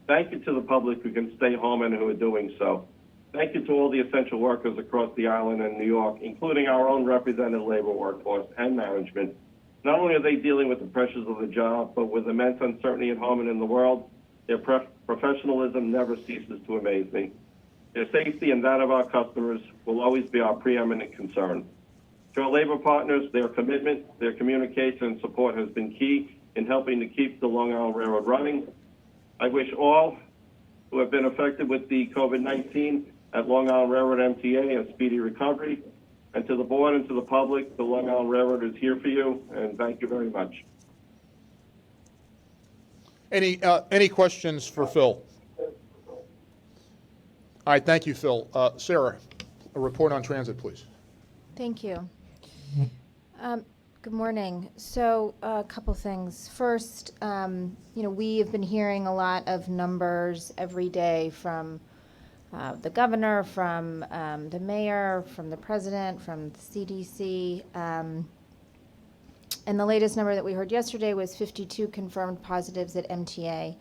Thank you to the public who can stay home and who are doing so. Thank you to all the essential workers across the island and New York, including our own represented labor workforce and management. Not only are they dealing with the pressures of the job, but with immense uncertainty at home and in the world, their professionalism never ceases to amaze me. Their safety and that of our customers will always be our preeminent concern. To our labor partners, their commitment, their communication, and support has been key in helping to keep the Long Island Railroad running. I wish all who have been affected with the COVID-19 at Long Island Railroad MTA a speedy recovery. And to the board and to the public, the Long Island Railroad is here for you, and thank you very much. Any questions for Phil? All right, thank you, Phil. Sarah, a report on transit, please. Thank you. Good morning. So a couple things. First, we have been hearing a lot of numbers every day from the governor, from the mayor, from the president, from the CDC. And the latest number that we heard yesterday was 52 confirmed positives at MTA.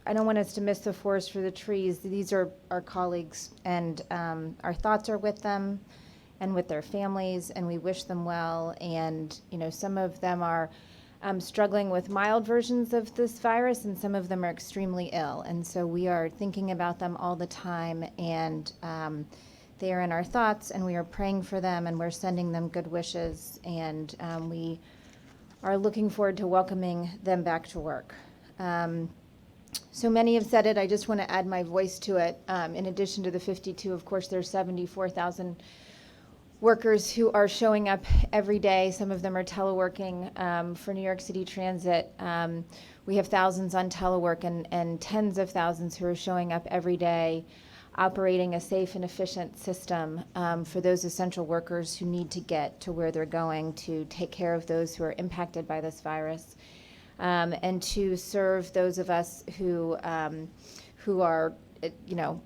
I don't want us to miss the forest for the trees. These are our colleagues, and our thoughts are with them and with their families, and we wish them well. And, some of them are struggling with mild versions of this virus, and some of them are extremely ill. And so we are thinking about them all the time, and they are in our thoughts, and we are praying for them, and we're sending them good wishes, and we are looking forward to welcoming them back to work. So many have said it. I just want to add my voice to it. In addition to the 52, of course, there's 74,000 workers who are showing up every day. Some of them are teleworking for New York City Transit. We have thousands on telework and tens of thousands who are showing up every day, operating a safe and efficient system for those essential workers who need to get to where they're going to take care of those who are impacted by this virus. And to serve those of us who are,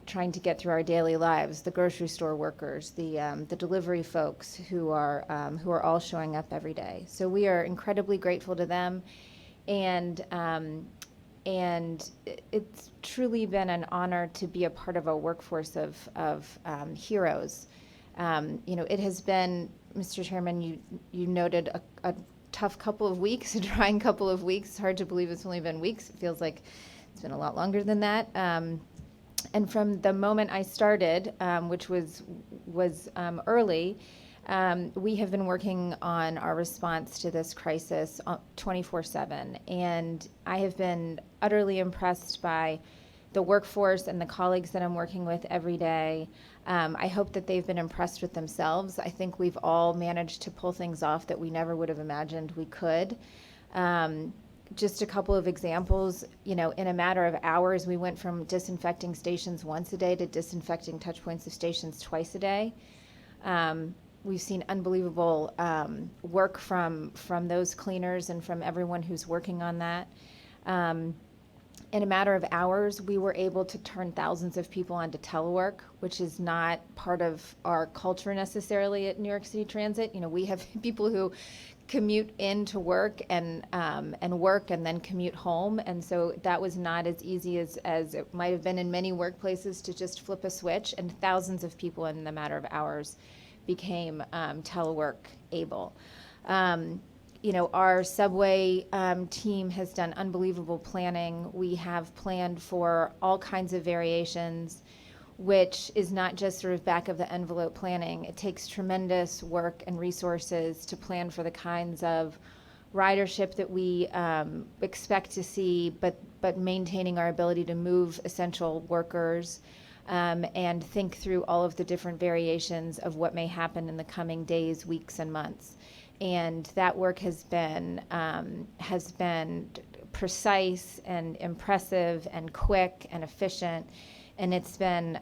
trying to get through our daily lives, the grocery store workers, the delivery folks who are all showing up every day. So we are incredibly grateful to them, and it's truly been an honor to be a part of a workforce of heroes. It has been, Mr. Chairman, you noted a tough couple of weeks, a trying couple of weeks. It's hard to believe it's only been weeks. It feels like it's been a lot longer than that. And from the moment I started, which was early, we have been working on our response to this crisis 24/7. And I have been utterly impressed by the workforce and the colleagues that I'm working with every day. I hope that they've been impressed with themselves. I think we've all managed to pull things off that we never would have imagined we could. Just a couple of examples, in a matter of hours, we went from disinfecting stations once a day to disinfecting touch points of stations twice a day. we've seen unbelievable work from those cleaners and from everyone who's working on that. In a matter of hours, we were able to turn thousands of people onto telework, which is not part of our culture necessarily at New York City Transit. You know, we have people who commute into work and work and then commute home, and so that was not as easy as it might have been in many workplaces to just flip a switch, and thousands of people in the matter of hours became telework able. You know, our subway team has done unbelievable planning. We have planned for all kinds of variations, which is not just sort of back of the envelope planning. It takes tremendous work and resources to plan for the kinds of ridership that we expect to see, but maintaining our ability to move essential workers, and think through all of the different variations of what may happen in the coming days, weeks, and months. And that work has been precise and impressive and quick and efficient, and it's been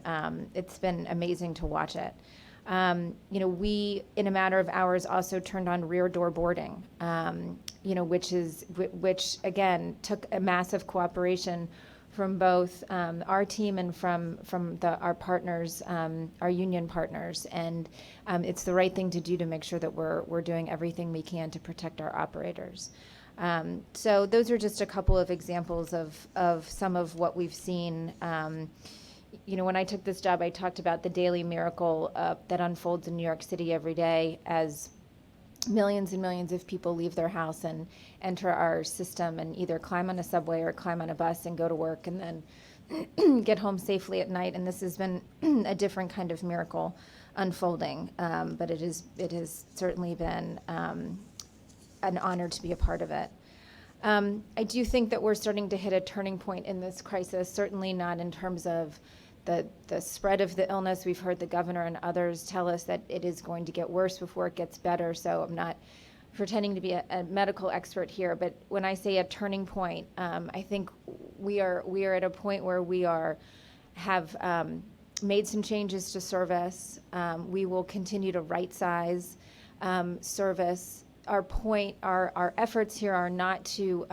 amazing to watch it. You know, we in a matter of hours also turned on rear door boarding, you know, which again took a massive cooperation from both our team and from our partners, our union partners, and it's the right thing to do to make sure that we're doing everything we can to protect our operators. So those are just a couple of examples of some of what we've seen. You know, when I took this job, I talked about the daily miracle that unfolds in New York City every day as millions and millions of people leave their house and enter our system and either climb on a subway or climb on a bus and go to work and then get home safely at night. And this has been a different kind of miracle unfolding, but it has certainly been an honor to be a part of it. I do think that we're starting to hit a turning point in this crisis, certainly not in terms of the spread of the illness. We've heard the governor and others tell us that it is going to get worse before it gets better, so I'm not pretending to be a medical expert here, but when I say a turning point, I think we are at a point where we have made some changes to service. We will continue to right-size service. Our efforts here are not to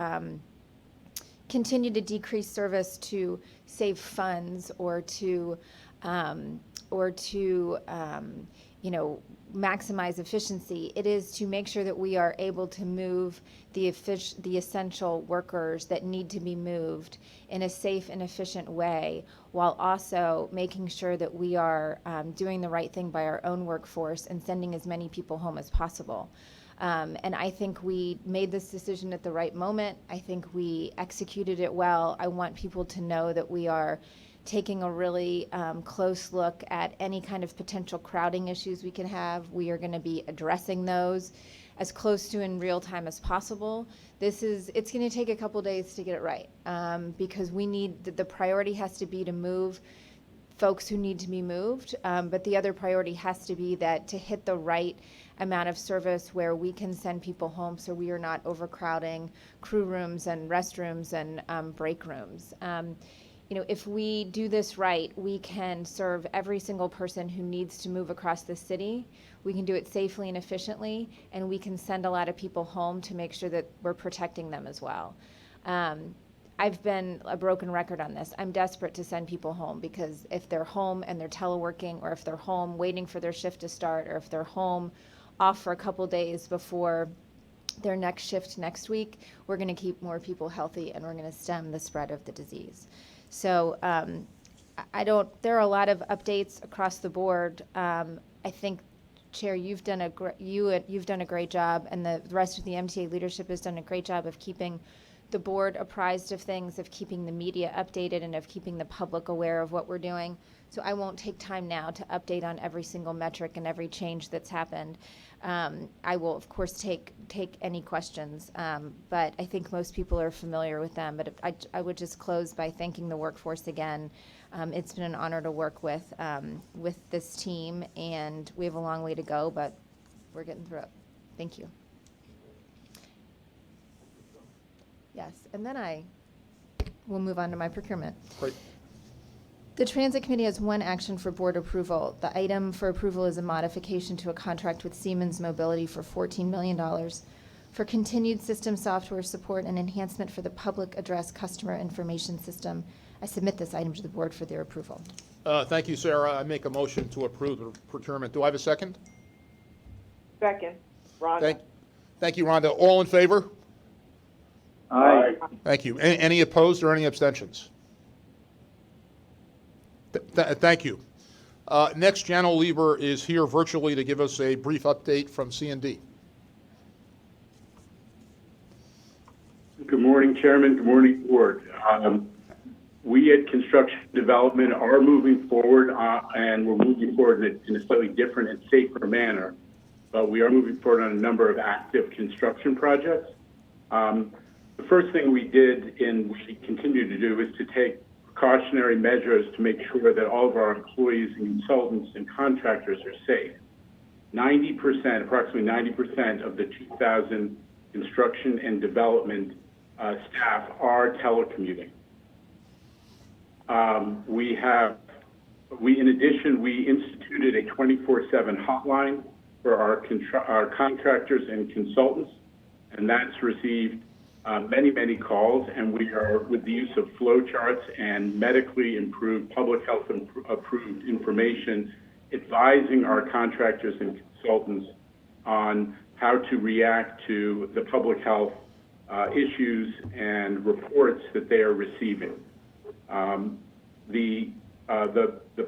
continue to decrease service to save funds or to you know, maximize efficiency. It is to make sure that we are able to move the essential workers that need to be moved in a safe and efficient way, while also making sure that we are doing the right thing by our own workforce and sending as many people home as possible. And I think we made this decision at the right moment. I think we executed it well. I want people to know that we are taking a really close look at any kind of potential crowding issues we can have. We are going to be addressing those as close to in real time as possible. It's going to take a couple days to get it right, because we need, the priority has to be to move folks who need to be moved, but the other priority has to be that to hit the right amount of service where we can send people home so we are not overcrowding crew rooms and restrooms and break rooms. You know, if we do this right, we can serve every single person who needs to move across the city. We can do it safely and efficiently, and we can send a lot of people home to make sure that we're protecting them as well. I've been a broken record on this. I'm desperate to send people home, because if they're home and they're teleworking, or if they're home waiting for their shift to start, or if they're home off for a couple days before their next shift next week, we're going to keep more people healthy and we're going to stem the spread of the disease. So there are a lot of updates across the board. I think, Chair, you've done a great job, and the rest of the MTA leadership has done a great job of keeping the board apprised of things, of keeping the media updated, and of keeping the public aware of what we're doing. So I won't take time now to update on every single metric and every change that's happened. I will, of course, take any questions, but I think most people are familiar with them. But I would just close by thanking the workforce again. It's been an honor to work with this team, and we have a long way to go, but we're getting through it. Thank you. Yes, and then I will move on to my procurement. Great. The Transit Committee has one action for board approval. The item for approval is a modification to a contract with Siemens Mobility for $14 million for continued system software support and enhancement for the public address customer information system. I submit this item to the board for their approval. Thank you, Sarah. I make a motion to approve the procurement. Do I have a second? Second, Rhonda. Thank you, Rhonda. All in favor? Aye. Thank you. Any opposed or any abstentions? Thank you. Next, Janelle Lieber is here virtually to give us a brief update from C&D. Good morning, Chairman. Good morning, Board. We at Construction Development are moving forward, and we're moving forward in a slightly different and safer manner. But we are moving forward on a number of active construction projects. The first thing we did, and we continue to do, is to take precautionary measures to make sure that all of our employees and consultants and contractors are safe. 90%, approximately 90% of the 2,000 construction and development staff are telecommuting. In addition, we instituted a 24/7 hotline for our contractors and consultants, and that's received many calls, and we are, with the use of flow charts and medically improved, public health approved information, advising our contractors and consultants on how to react to the public health issues and reports that they are receiving. The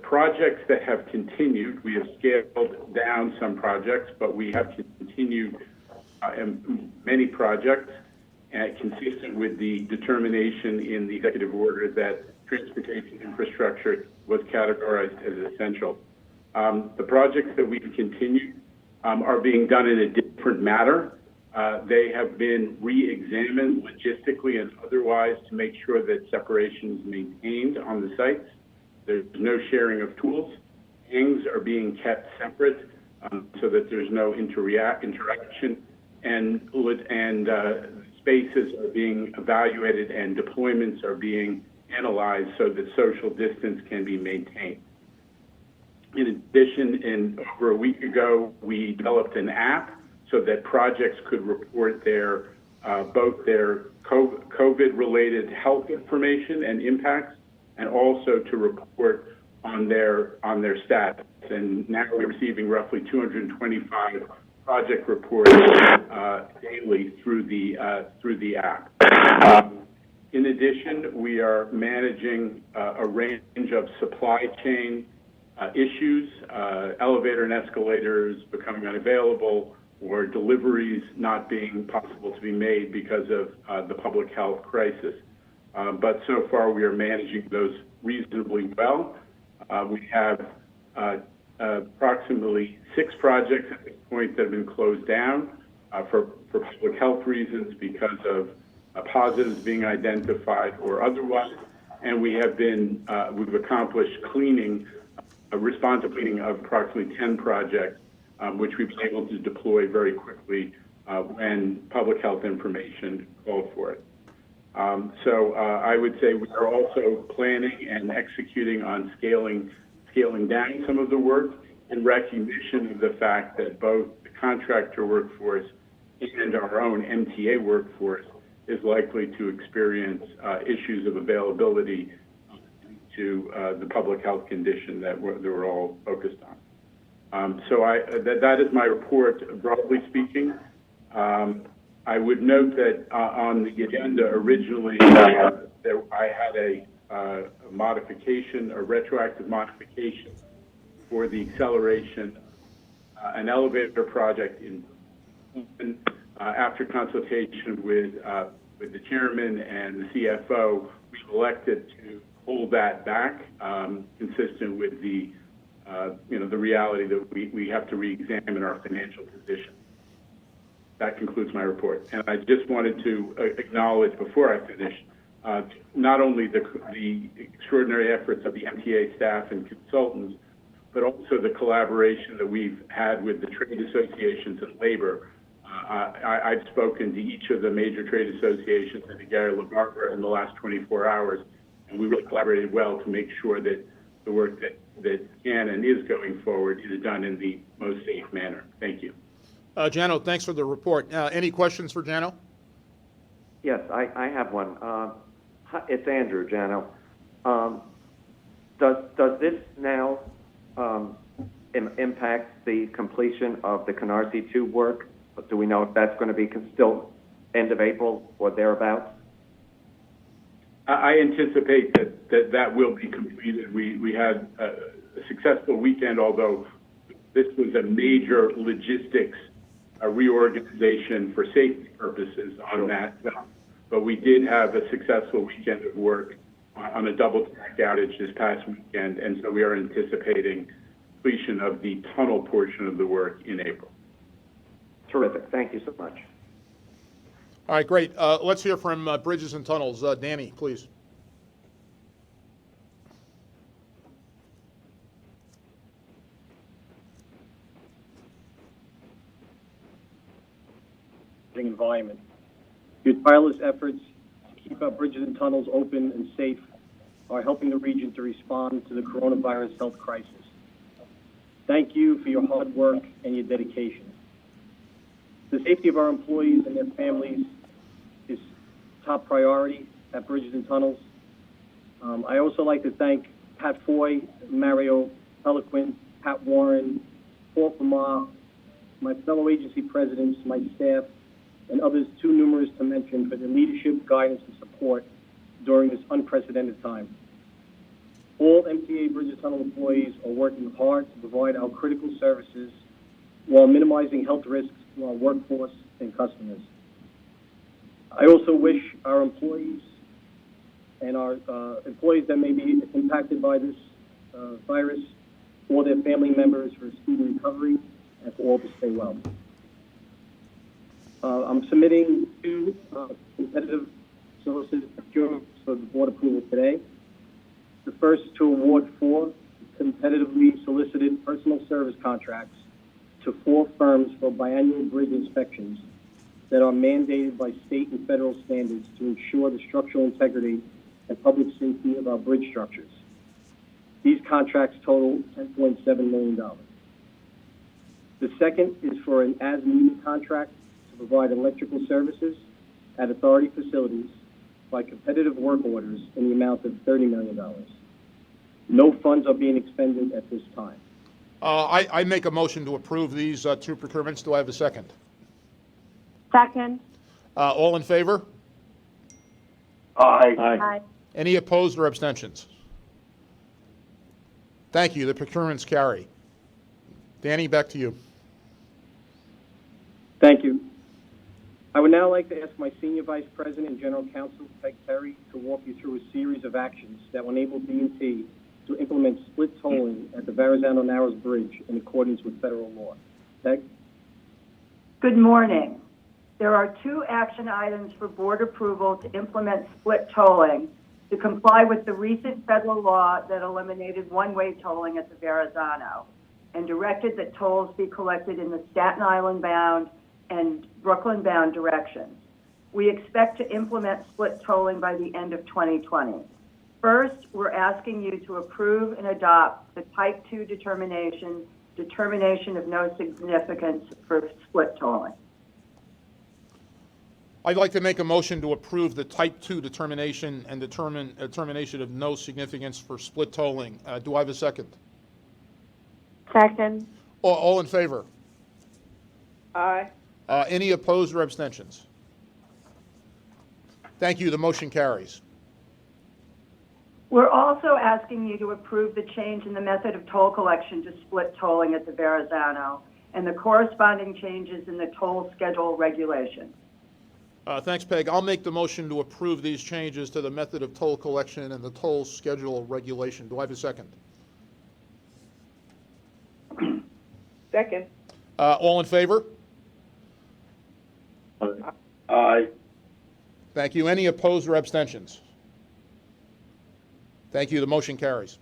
projects that have continued, we have scaled down some projects, but we have continued many projects, consistent with the determination in the executive order that transportation infrastructure was categorized as essential. The projects that we've continued are being done in a different manner. They have been re-examined logistically and otherwise to make sure that separation is maintained on the sites. There's no sharing of tools. Hangs are being kept separate so that there's no interaction, and spaces are being evaluated and deployments are being analyzed so that social distance can be maintained. In addition, over a week ago, we developed an app so that projects could report both their COVID-related health information and impacts, and also to report on their status. And now we're receiving roughly 225 project reports daily through the app. In addition, we are managing a range of supply chain issues, elevator and escalators becoming unavailable, or deliveries not being possible to be made because of the public health crisis. But so far, we are managing those reasonably well. We have approximately 6 projects at this point that have been closed down for public health reasons because of positives being identified or otherwise. And we've accomplished responsive cleaning of approximately 10 projects, which we've been able to deploy very quickly when public health information called for it. So I would say we are also planning and executing on scaling down some of the work in recognition of the fact that both the contractor workforce and our own MTA workforce is likely to experience issues of availability to the public health condition that we're all focused on. So that is my report, broadly speaking. I would note that on the agenda originally, I had a modification, a retroactive modification for the acceleration, an elevator project after consultation with the chairman and the CFO. We've elected to hold that back, consistent with the reality that we have to re-examine our financial position. That concludes my report. And I just wanted to acknowledge before I finish, not only the extraordinary efforts of the MTA staff and consultants, but also the collaboration that we've had with the trade associations and labor. I've spoken to each of the major trade associations and to Gary LaBarbera in the last 24 hours, and we really collaborated well to make sure that the work that can and is going forward is done in the most safe manner. Thank you. Jano, thanks for the report. Any questions for Jano? Yes, I have one. It's Andrew, Jano. Does this now impact the completion of the Canarsie 2 work? Do we know if that's going to be still end of April or thereabouts? I anticipate that will be completed. We had a successful weekend, although this was a major logistics reorganization for safety purposes on that. But we did have a successful weekend of work on a double track outage this past weekend, and so we are anticipating completion of the tunnel portion of the work in April. Terrific. Thank you so much. All right, great. Let's hear from Bridges and Tunnels. Danny, please. Environment. Your tireless efforts to keep our bridges and tunnels open and safe are helping the region to respond to the coronavirus health crisis. Thank you for your hard work and your dedication. The safety of our employees and their families is top priority at Bridges and Tunnels. I also like to thank Pat Foy, Mario Peliquin, Pat Warren, Paul Famar, my fellow agency presidents, my staff, and others too numerous to mention for their leadership, guidance, and support during this unprecedented time. All MTA Bridges Tunnel employees are working hard to provide our critical services while minimizing health risks to our workforce and customers. I also wish our employees and our employees that may be impacted by this virus, or their family members, for a speedy recovery and for all to stay well. I'm submitting 2 competitive solicited procurements for the board approval today. The first to award 4 competitively solicited personal service contracts to 4 firms for biannual bridge inspections that are mandated by state and federal standards to ensure the structural integrity and public safety of our bridge structures. These contracts total $10.7 million. The second is for an as-needed contract to provide electrical services at authority facilities by competitive work orders in the amount of $30 million. No funds are being expended at this time. I make a motion to approve these 2 procurements. Do I have a second? Second. All in favor? Aye. Aye. Any opposed or abstentions? Thank you. The procurements carry. Danny, back to you. Thank you. I would now like to ask my Senior Vice President and General Counsel, Peg Perry, to walk you through a series of actions that will enable B&T to implement split tolling at the Verrazano Narrows Bridge in accordance with federal law. Peg? Good morning. There are 2 action items for board approval to implement split tolling to comply with the recent federal law that eliminated one-way tolling at the Verrazano and directed that tolls be collected in the Staten Island bound and Brooklyn bound directions. We expect to implement split tolling by the end of 2020. First, we're asking you to approve and adopt the Type 2 determination of no significance for split tolling. I'd like to make a motion to approve the Type 2 determination and determination of no significance for split tolling. Do I have a second? Second. All in favor? Aye. Any opposed or abstentions? Thank you. The motion carries. We're also asking you to approve the change in the method of toll collection to split tolling at the Verrazano and the corresponding changes in the toll schedule regulation. Thanks, Peg. I'll make the motion to approve these changes to the method of toll collection and the toll schedule regulation. Do I have a second? Second. All in favor? Aye. Thank you. Any opposed or abstentions? Thank you. The motion carries.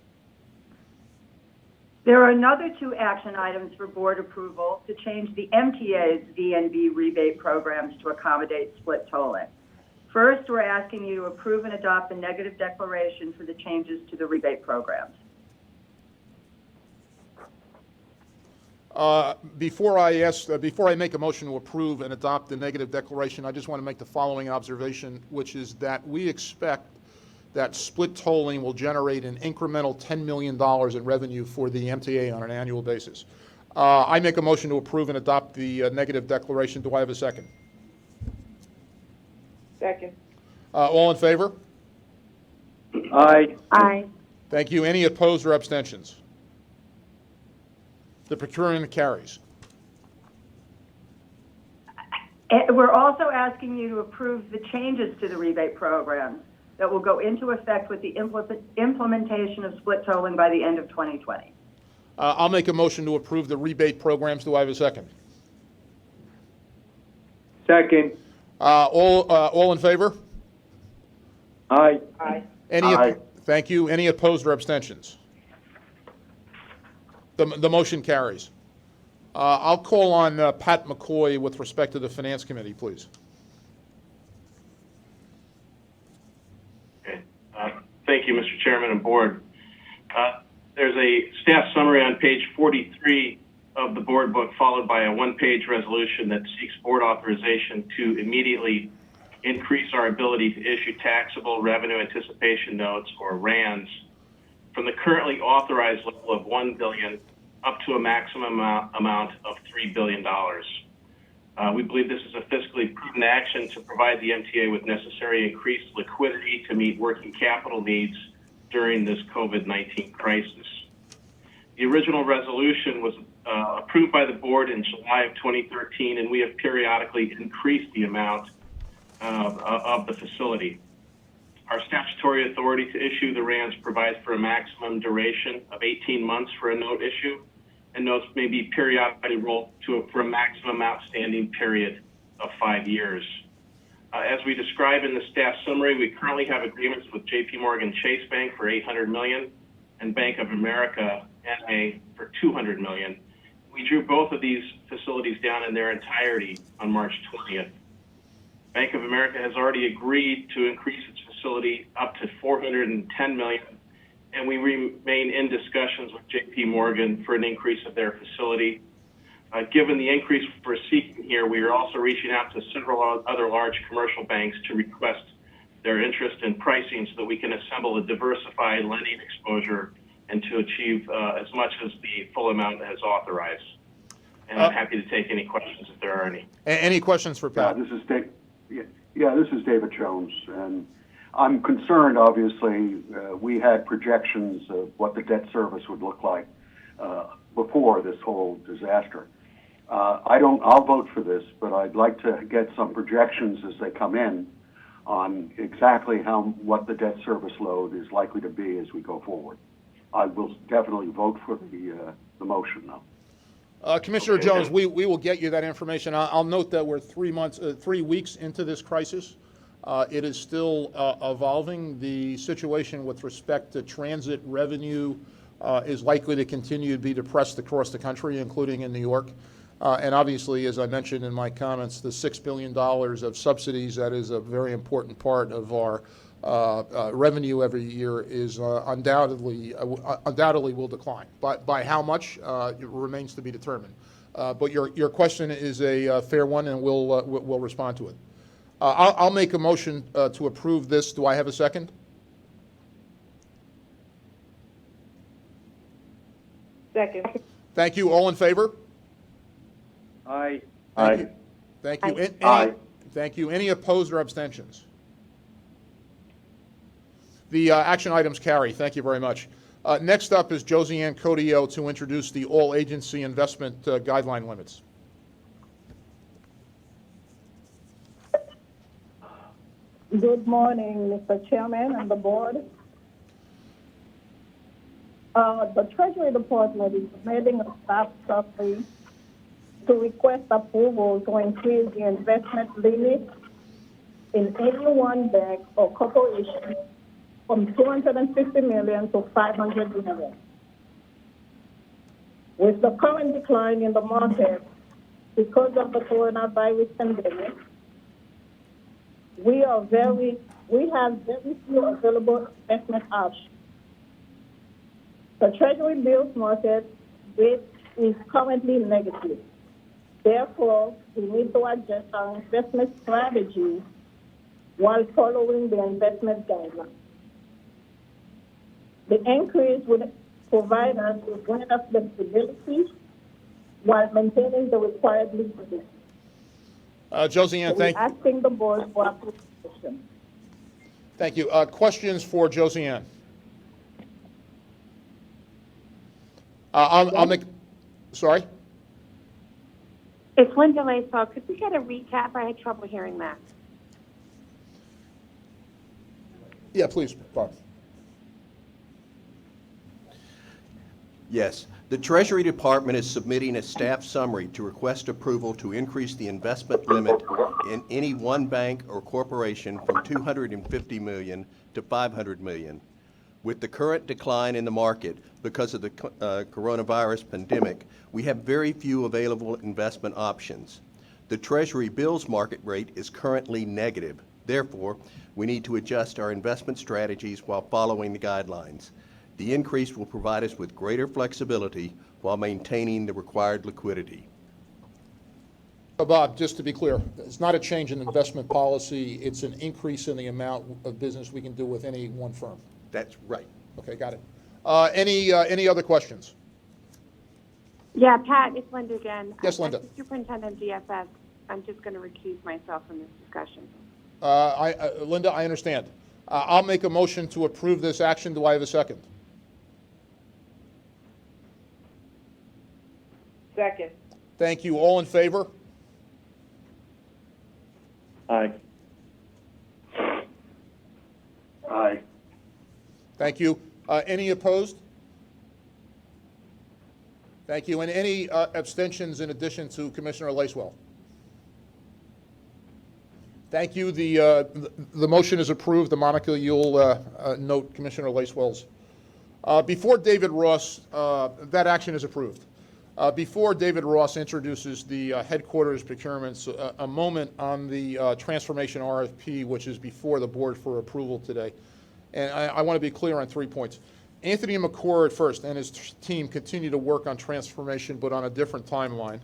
There are another 2 action items for board approval to change the MTA's VNB rebate programs to accommodate split tolling. First, we're asking you to approve and adopt the negative declaration for the changes to the rebate programs. Before I make a motion to approve and adopt the negative declaration, I just want to make the following observation, which is that we expect that split tolling will generate an incremental $10 million in revenue for the MTA on an annual basis. I make a motion to approve and adopt the negative declaration. Do I have a second? Second. All in favor? Aye. Aye. Thank you. Any opposed or abstentions? The procurement carries. We're also asking you to approve the changes to the rebate program that will go into effect with the implementation of split tolling by the end of 2020. I'll make a motion to approve the rebate programs. Do I have a second? Second. All in favor? Aye. Aye. Thank you. Any opposed or abstentions? The motion carries. I'll call on Pat McCoy with respect to the Finance Committee, please. Okay. Thank you, Mr. Chairman and Board. There's a staff summary on page 43 of the board book, followed by a one-page resolution that seeks board authorization to immediately increase our ability to issue taxable revenue anticipation notes, or RANs, from the currently authorized level of $1 billion up to a maximum amount of $3 billion. We believe this is a fiscally prudent action to provide the MTA with necessary increased liquidity to meet working capital needs during this COVID-19 crisis. The original resolution was approved by the board in July of 2013, and we have periodically increased the amount of the facility. Our statutory authority to issue the RANs provides for a maximum duration of 18 months for a note issue, and notes may be periodically rolled for a maximum outstanding period of 5 years. As we describe in the staff summary, we currently have agreements with JPMorgan Chase Bank for $800 million and Bank of America NA for $200 million. We drew both of these facilities down in their entirety on March 20th. Bank of America has already agreed to increase its facility up to $410 million, and we remain in discussions with JP Morgan for an increase of their facility. Given the increase we're seeking here, we are also reaching out to several other large commercial banks to request their interest in pricing so that we can assemble a diversified lending exposure and to achieve as much as the full amount as authorized. And I'm happy to take any questions if there are any. Any questions for Pat? This is David Jones, and I'm concerned. Obviously, we had projections of what the debt service would look like before this whole disaster. I'll vote for this, but I'd like to get some projections as they come in on exactly what the debt service load is likely to be as we go forward. I will definitely vote for the motion now. Commissioner Jones, we will get you that information. I'll note that we're 3 weeks into this crisis. It is still evolving. The situation with respect to transit revenue is likely to continue to be depressed across the country, including in New York. And obviously, as I mentioned in my comments, the $6 billion of subsidies, that is a very important part of our revenue every year, is undoubtedly will decline. But by how much, it remains to be determined. But your question is a fair one, and we'll respond to it. I'll make a motion to approve this. Do I have a second? Second. Thank you. All in favor? Aye. Thank you. Thank you. Aye. Thank you. Any opposed or abstentions? The action items carry. Thank you very much. Next up is Josiane Codillo to introduce the all-agency investment guideline limits. Good morning, Mr. Chairman and the board. The Treasury Department is making a staff study to request approval to increase the investment limit in any one bank or corporation from $250 million to $500 million. With the current decline in the market because of the coronavirus pandemic, we have very few available investment options. The Treasury bills market, which is currently negative. Therefore, we need to adjust our investment strategy while following the investment guidelines. The increase would provide us with greater flexibility while maintaining the required liquidity. Josiane, thank you. Asking the board for approval. Thank you. Questions for Josiane? I'll make, sorry? It's Linda Lacewell. Could we get a recap? I had trouble hearing that. Yeah, please, Bob. Yes. The Treasury Department is submitting a staff summary to request approval to increase the investment limit in any one bank or corporation from $250 million to $500 million. With the current decline in the market because of the coronavirus pandemic, we have very few available investment options. The Treasury bills market rate is currently negative. Therefore, we need to adjust our investment strategies while following the guidelines. The increase will provide us with greater flexibility while maintaining the required liquidity. Bob, just to be clear, it's not a change in investment policy. It's an increase in the amount of business we can do with any one firm. That's right. Okay, got it. Any other questions? Yeah, Pat, it's Linda again. Yes, Linda. As the Superintendent DFS, I'm just going to recuse myself from this discussion. Linda, I understand. I'll make a motion to approve this action. Do I have a second? Second. Thank you. All in favor? Aye. Aye. Thank you. Any opposed? Thank you. And any abstentions in addition to Commissioner Lacewell? Thank you. The motion is approved. Monica, you'll note Commissioner Lacewell's. Before David Ross, that action is approved. Before David Ross introduces the headquarters procurements, a moment on the transformation RFP, which is before the board for approval today. And I want to be clear on 3 points. Anthony McCord at first and his team continue to work on transformation, but on a different timeline.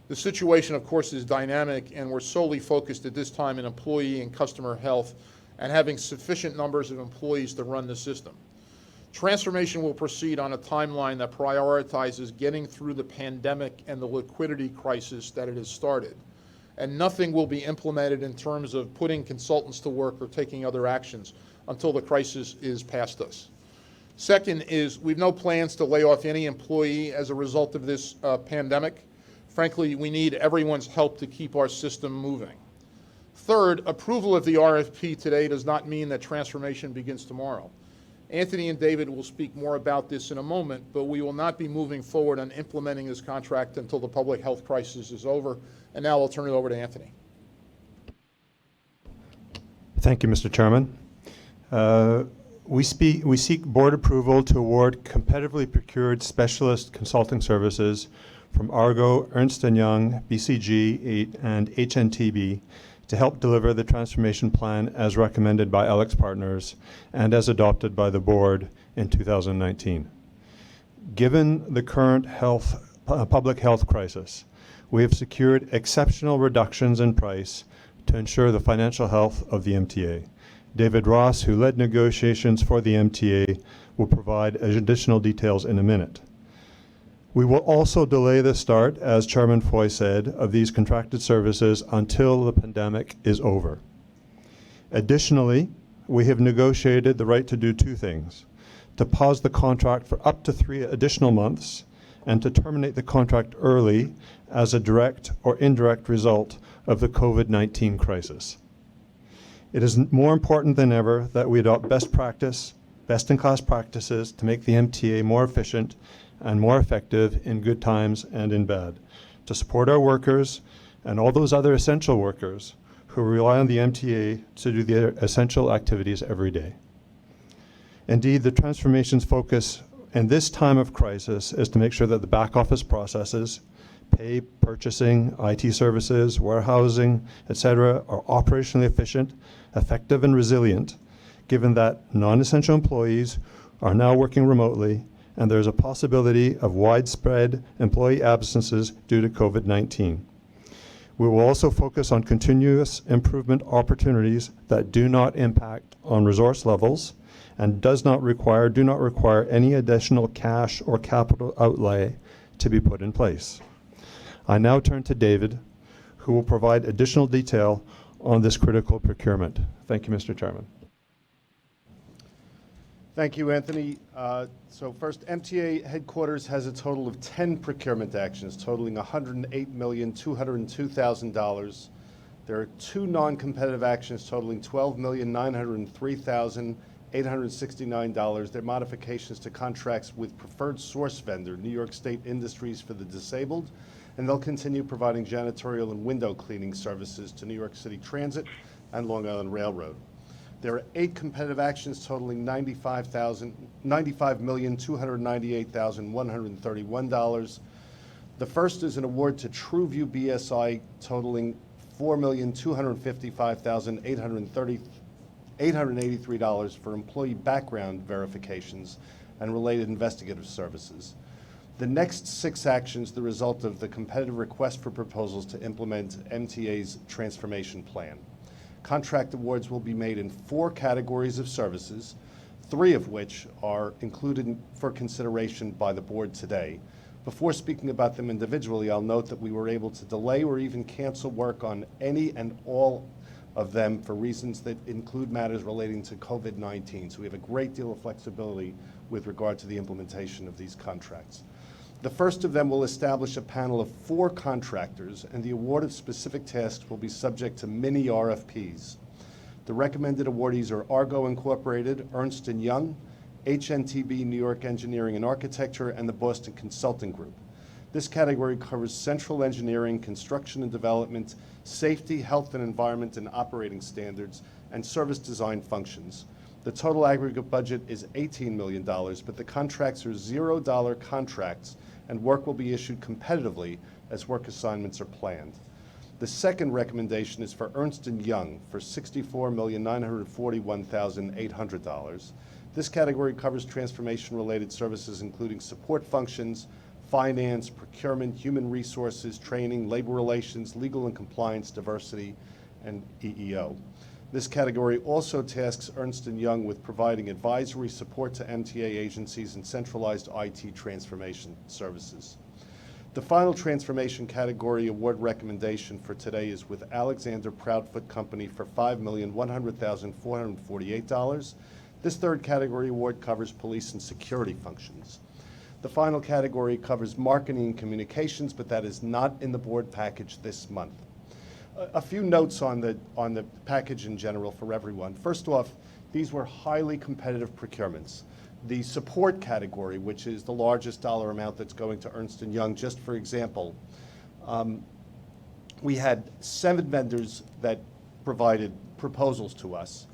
The situation, of course, is dynamic, and we're solely focused at this time in employee and customer health and having sufficient numbers of employees to run the system. Transformation will proceed on a timeline that prioritizes getting through the pandemic and the liquidity crisis that it has started. And nothing will be implemented in terms of putting consultants to work or taking other actions until the crisis is past us. Second is we've no plans to lay off any employee as a result of this pandemic. Frankly, we need everyone's help to keep our system moving. Third, approval of the RFP today does not mean that transformation begins tomorrow. Anthony and David will speak more about this in a moment, but we will not be moving forward on implementing this contract until the public health crisis is over. And now I'll turn it over to Anthony. Thank you, Mr. Chairman. We seek board approval to award competitively procured specialist consulting services from Argo, Ernst & Young, BCG, and HNTB to help deliver the transformation plan as recommended by Alex Partners and as adopted by the board in 2019. Given the current public health crisis, we have secured exceptional reductions in price to ensure the financial health of the MTA. David Ross, who led negotiations for the MTA, will provide additional details in a minute. We will also delay the start, as Chairman Foy said, of these contracted services until the pandemic is over. Additionally, we have negotiated the right to do two things: to pause the contract for up to 3 additional months and to terminate the contract early as a direct or indirect result of the COVID-19 crisis. It is more important than ever that we adopt best-in-class practices to make the MTA more efficient and more effective in good times and in bad, to support our workers and all those other essential workers who rely on the MTA to do their essential activities every day. Indeed, the transformation's focus in this time of crisis is to make sure that the back office processes, pay, purchasing, IT services, warehousing, etc., are operationally efficient, effective, and resilient, given that non-essential employees are now working remotely and there's a possibility of widespread employee absences due to COVID-19. We will also focus on continuous improvement opportunities that do not impact on resource levels and do not require any additional cash or capital outlay to be put in place. I now turn to David, who will provide additional detail on this critical procurement. Thank you, Mr. Chairman. Thank you, Anthony. So first, MTA headquarters has a total of 10 procurement actions totaling $108,202,000. There are 2 non-competitive actions totaling $12,903,869. They're modifications to contracts with preferred source vendor, New York State Industries for the Disabled, and they'll continue providing janitorial and window cleaning services to New York City Transit and Long Island Railroad. There are 8 competitive actions totaling $95,298,131. The first is an award to TrueView BSI totaling $4,255,883 for employee background verifications and related investigative services. The next 6 actions, the result of the competitive request for proposals to implement MTA's transformation plan. Contract awards will be made in 4 categories of services, 3 of which are included for consideration by the board today. Before speaking about them individually, I'll note that we were able to delay or even cancel work on any and all of them for reasons that include matters relating to COVID-19. So we have a great deal of flexibility with regard to the implementation of these contracts. The first of them will establish a panel of 4 contractors, and the award of specific tasks will be subject to mini RFPs. The recommended awardees are Argo Incorporated, Ernst & Young, HNTB New York Engineering and Architecture, and the Boston Consulting Group. This category covers central engineering, construction and development, safety, health and environment and operating standards, and service design functions. The total aggregate budget is $18 million, but the contracts are $0 contracts, and work will be issued competitively as work assignments are planned. The second recommendation is for Ernst & Young for $64,941,800. This category covers transformation-related services including support functions, finance, procurement, human resources, training, labor relations, legal and compliance, diversity, and EEO. This category also tasks Ernst & Young with providing advisory support to MTA agencies and centralized IT transformation services. The final transformation category award recommendation for today is with Alexander Proudfoot Company for $5,100,448. This third category award covers police and security functions. The final category covers marketing and communications, but that is not in the board package this month. A few notes on the package in general for everyone. First off, these were highly competitive procurements. The support category, which is the largest dollar amount that's going to Ernst & Young, just for example, we had 7 vendors that provided proposals to us,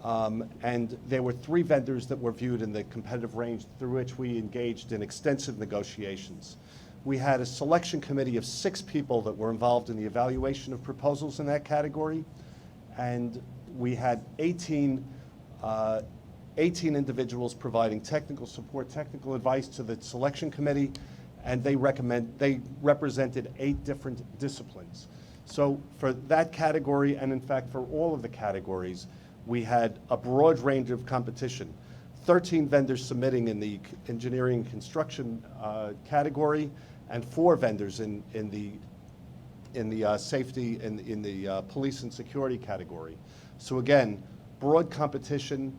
and there were 3 vendors that were viewed in the competitive range through which we engaged in extensive negotiations. We had a selection committee of 6 people that were involved in the evaluation of proposals in that category, and we had 18 individuals providing technical support, technical advice to the selection committee, and they represented 8 different disciplines. So for that category, and in fact for all of the categories, we had a broad range of competition. 13 vendors submitting in the engineering and construction category, and 4 vendors in the safety and in the police and security category. So again, broad competition,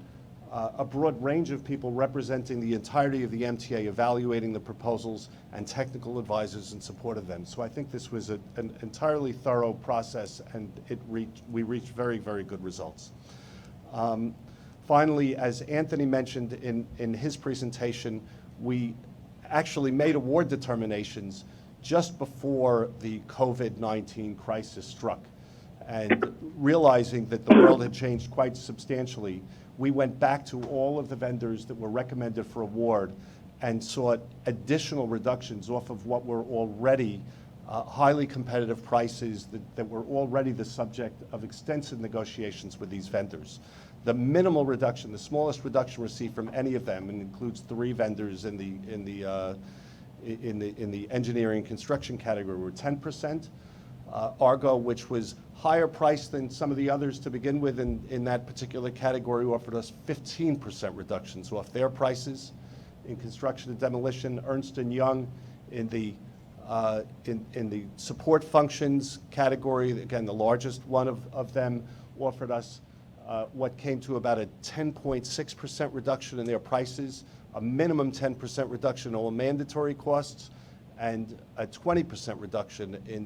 a broad range of people representing the entirety of the MTA, evaluating the proposals, and technical advisors in support of them. So I think this was an entirely thorough process, and we reached very, very good results. Finally, as Anthony mentioned in his presentation, we actually made award determinations just before the COVID-19 crisis struck. And realizing that the world had changed quite substantially, we went back to all of the vendors that were recommended for award and sought additional reductions off of what were already highly competitive prices that were already the subject of extensive negotiations with these vendors. The minimal reduction, the smallest reduction received from any of them, and includes 3 vendors in the engineering construction category, were 10%. Argo, which was higher priced than some of the others to begin with in that particular category, offered us 15% reductions off their prices. In construction and demolition, Ernst & Young in the support functions category, again, the largest one of them, offered us what came to about a 10.6% reduction in their prices, a minimum 10% reduction in all mandatory costs, and a 20% reduction in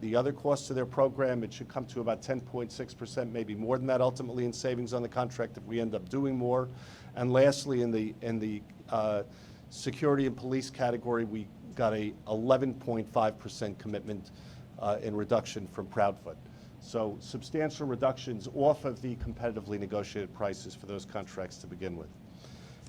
the other costs of their program. It should come to about 10.6%, maybe more than that ultimately in savings on the contract if we end up doing more. And lastly, in the security and police category, we got a 11.5% commitment in reduction from Proudfoot. So substantial reductions off of the competitively negotiated prices for those contracts to begin with.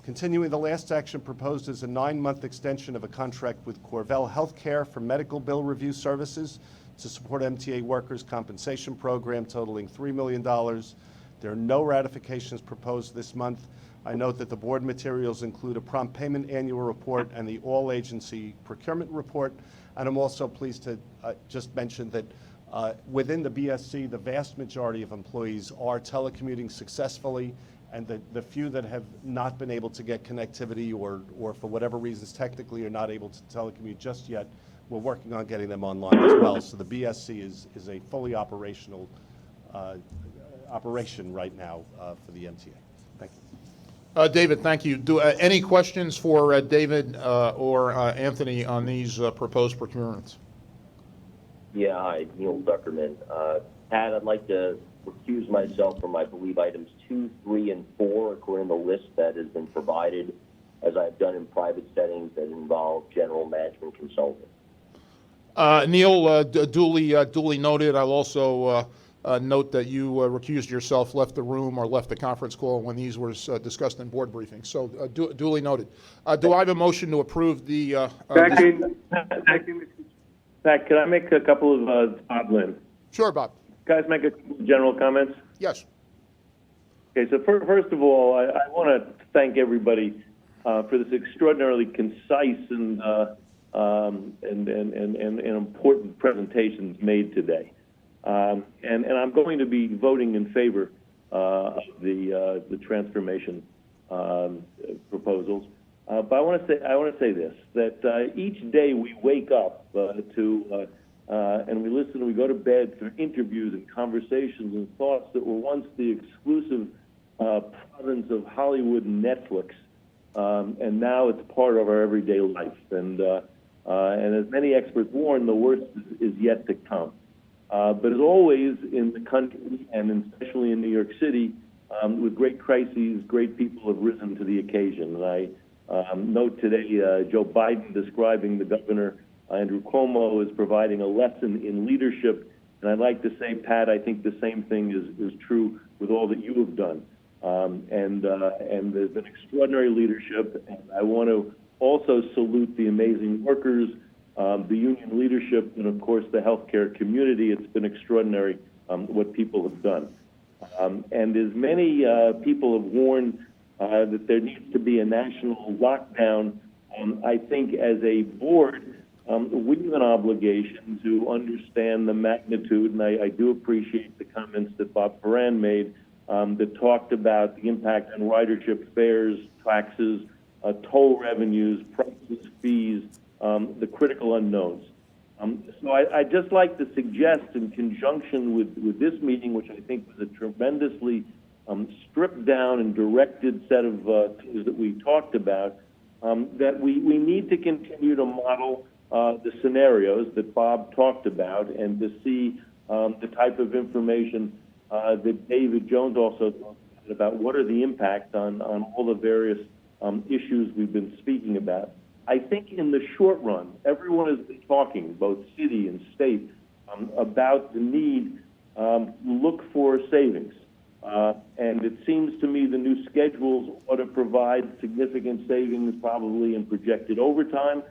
Continuing, the last action proposed is a 9-month extension of a contract with Corvell Healthcare for medical bill review services to support MTA workers' compensation program totaling $3 million. There are no ratifications proposed this month. I note that the board materials include a prompt payment annual report and the all-agency procurement report. And I'm also pleased to just mention that within the BSC, the vast majority of employees are telecommuting successfully, and the few that have not been able to get connectivity or for whatever reasons technically are not able to telecommute just yet, we're working on getting them online as well. So the BSC is a fully operational operation right now for the MTA. Thank you. David, thank you. Any questions for David or Anthony on these proposed procurements? Yeah, hi, Neil Zuckerman. Pat, I'd like to recuse myself from, I believe, items 2, 3, and 4, according to the list that has been provided, as I've done in private settings that involve general management consulting. Neil, duly noted. I'll also note that you recused yourself, left the room, or left the conference call when these were discussed in board briefings. So duly noted. Do I have a motion to approve the... Second. Pat, can I make a couple of Bob Lynn? Sure, Bob. Guys, make a couple of general comments? Yes. Okay, so first of all, I want to thank everybody for this extraordinarily concise and important presentations made today. And I'm going to be voting in favor of the transformation proposals. But I want to say this, that each day we wake up and we listen and we go to bed through interviews and conversations and thoughts that were once the exclusive province of Hollywood and Netflix, and now it's part of our everyday life. And as many experts warn, the worst is yet to come. But as always in the country, and especially in New York City, with great crises, great people have risen to the occasion. And I note today Joe Biden describing the governor, Andrew Cuomo, as providing a lesson in leadership. And I'd like to say, Pat, I think the same thing is true with all that you have done. And there's been extraordinary leadership. And I want to also salute the amazing workers, the union leadership, and of course the healthcare community. It's been extraordinary what people have done. And as many people have warned that there needs to be a national lockdown, I think as a board, we have an obligation to understand the magnitude, and I do appreciate the comments that Bob Ferran made that talked about the impact on ridership, fares, taxes, toll revenues, prices, fees, the critical unknowns. So I'd just like to suggest, in conjunction with this meeting, which I think was a tremendously stripped down and directed set of things that we talked about, that we need to continue to model the scenarios that Bob talked about, and to see the type of information that David Jones also talked about. What are the impacts on all the various issues we've been speaking about? I think in the short run, everyone has been talking, both city and state, about the need to look for savings. And it seems to me the new schedules ought to provide significant savings, probably in projected overtime.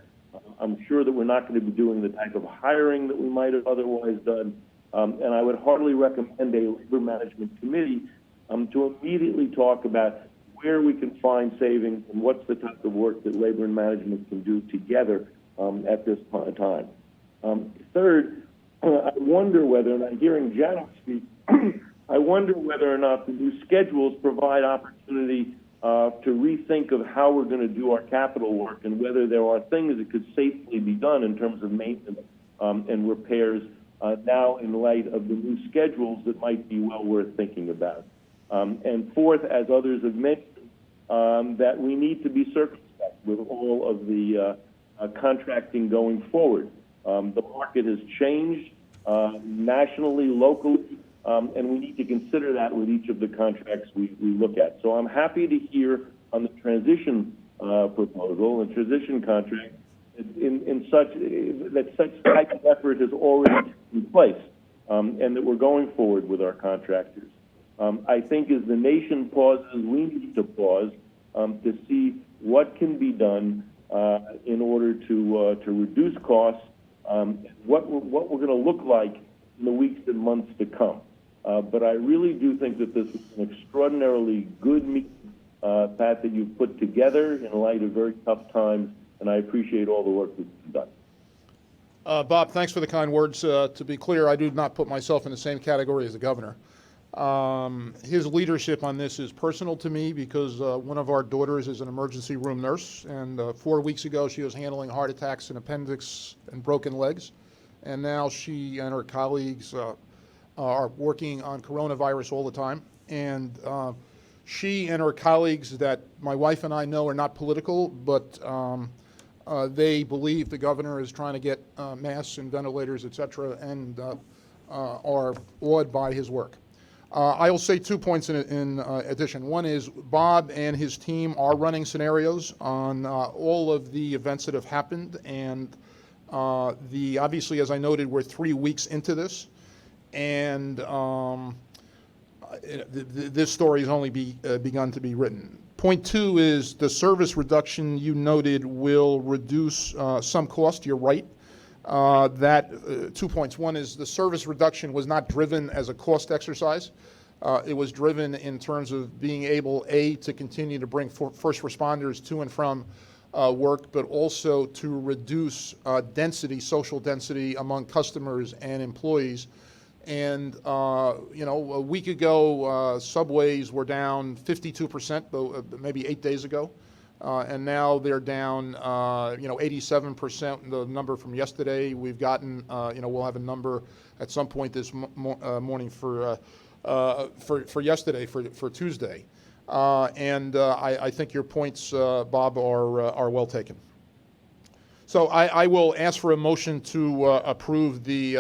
I'm sure that we're not going to be doing the type of hiring that we might have otherwise done. And I would heartily recommend a labor management committee to immediately talk about where we can find savings and what's the type of work that labor and management can do together at this time. Third, I wonder whether, and I'm hearing Janet speak, I wonder whether or not the new schedules provide opportunity to rethink of how we're going to do our capital work and whether there are things that could safely be done in terms of maintenance and repairs now in light of the new schedules that might be well worth thinking about. And fourth, as others have mentioned, that we need to be circumspect with all of the contracting going forward. The market has changed nationally, locally, and we need to consider that with each of the contracts we look at. So I'm happy to hear on the transition proposal and transition contract in such type of effort has already taken place, and that we're going forward with our contractors. I think as the nation pauses, we need to pause to see what can be done in order to reduce costs, what we're going to look like in the weeks and months to come. But I really do think that this is an extraordinarily good meeting, Pat, that you've put together in light of very tough times, and I appreciate all the work that's been done. Bob, thanks for the kind words. To be clear, I do not put myself in the same category as the governor. His leadership on this is personal to me because one of our daughters is an emergency room nurse, and 4 weeks ago she was handling heart attacks and appendix and broken legs, and now she and her colleagues are working on coronavirus all the time. And she and her colleagues that my wife and I know are not political, but they believe the governor is trying to get masks and ventilators, et cetera, and are awed by his work. I will say 2 points in addition. One is Bob and his team are running scenarios on all of the events that have happened, and obviously, as I noted, we're 3 weeks into this, and this story has only begun to be written. Point two is the service reduction you noted will reduce some cost. You're right. 2 points. One is the service reduction was not driven as a cost exercise. It was driven in terms of being able, A, to continue to bring first responders to and from work, but also to reduce social density among customers and employees. And, a week ago, subways were down 52%, maybe 8 days ago. And now they're down, 87%. The number from yesterday, we've gotten, we'll have a number at some point this morning for yesterday, for Tuesday. I think your points, Bob, are well taken. So I will ask for a motion to approve the.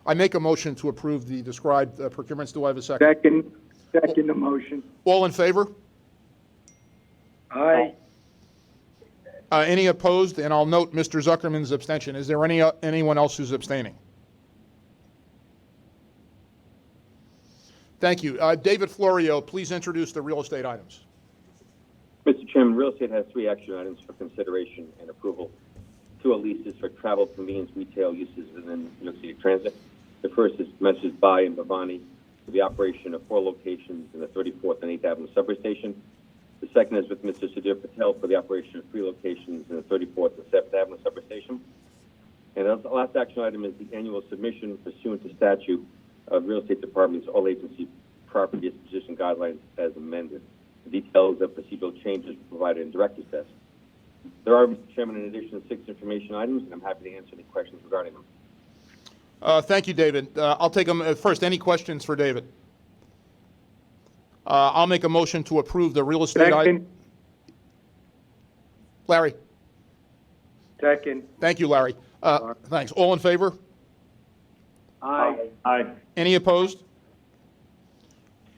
I make a motion to approve the described procurements. Do I have a second? Second the motion. All in favor? Aye. Any opposed? And I'll note Mr. Zuckerman's abstention. Is there anyone else who's abstaining? Thank you. David Florio, please introduce the real estate items. Mr. Chairman, real estate has 3 action items for consideration and approval. 2 are leases for travel convenience retail uses within New York City Transit. The first is Messrs. Bai and Bhavani for the operation of 4 locations in the 34th and 8th Avenue subway station. The second is with Mr. Sudhir Patel for the operation of 3 locations in the 34th and 7th Avenue subway station. And the last action item is the annual submission pursuant to statute of real estate department's all agency property disposition guidelines as amended. The details of procedural changes were provided in director's desk. There are, Mr. Chairman, in addition, 6 information items, and I'm happy to answer any questions regarding them. Thank you, David. I'll take them first. Any questions for David? I'll make a motion to approve the real estate item. Larry. Second. Thank you, Larry. Thanks. All in favor? Aye. Aye. Any opposed?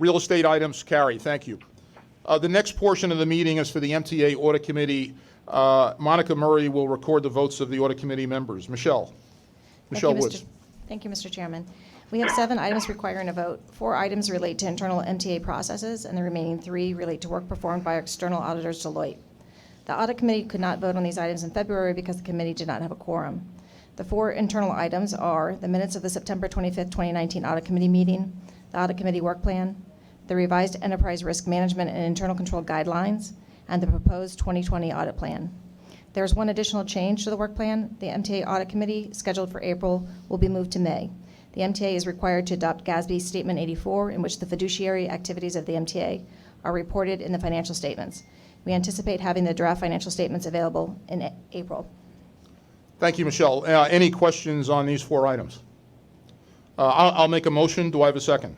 Real estate items carry. Thank you. The next portion of the meeting is for the MTA Audit Committee. Monica Murray will record the votes of the Audit Committee members. Michelle Woods. Thank you, Mr. Chairman. We have 7 items requiring a vote. 4 items relate to internal MTA processes, and the remaining 3 relate to work performed by our external auditors, Deloitte. The Audit Committee could not vote on these items in February because the committee did not have a quorum. The 4 internal items are the minutes of the September 25th, 2019 Audit Committee meeting, the Audit Committee work plan, the revised enterprise risk management and internal control guidelines, and the proposed 2020 audit plan. There's one additional change to the work plan. The MTA Audit Committee, scheduled for April, will be moved to May. The MTA is required to adopt GASB Statement 84, in which the fiduciary activities of the MTA are reported in the financial statements. We anticipate having the draft financial statements available in April. Thank you, Michelle. Any questions on these 4 items? I'll make a motion. Do I have a second?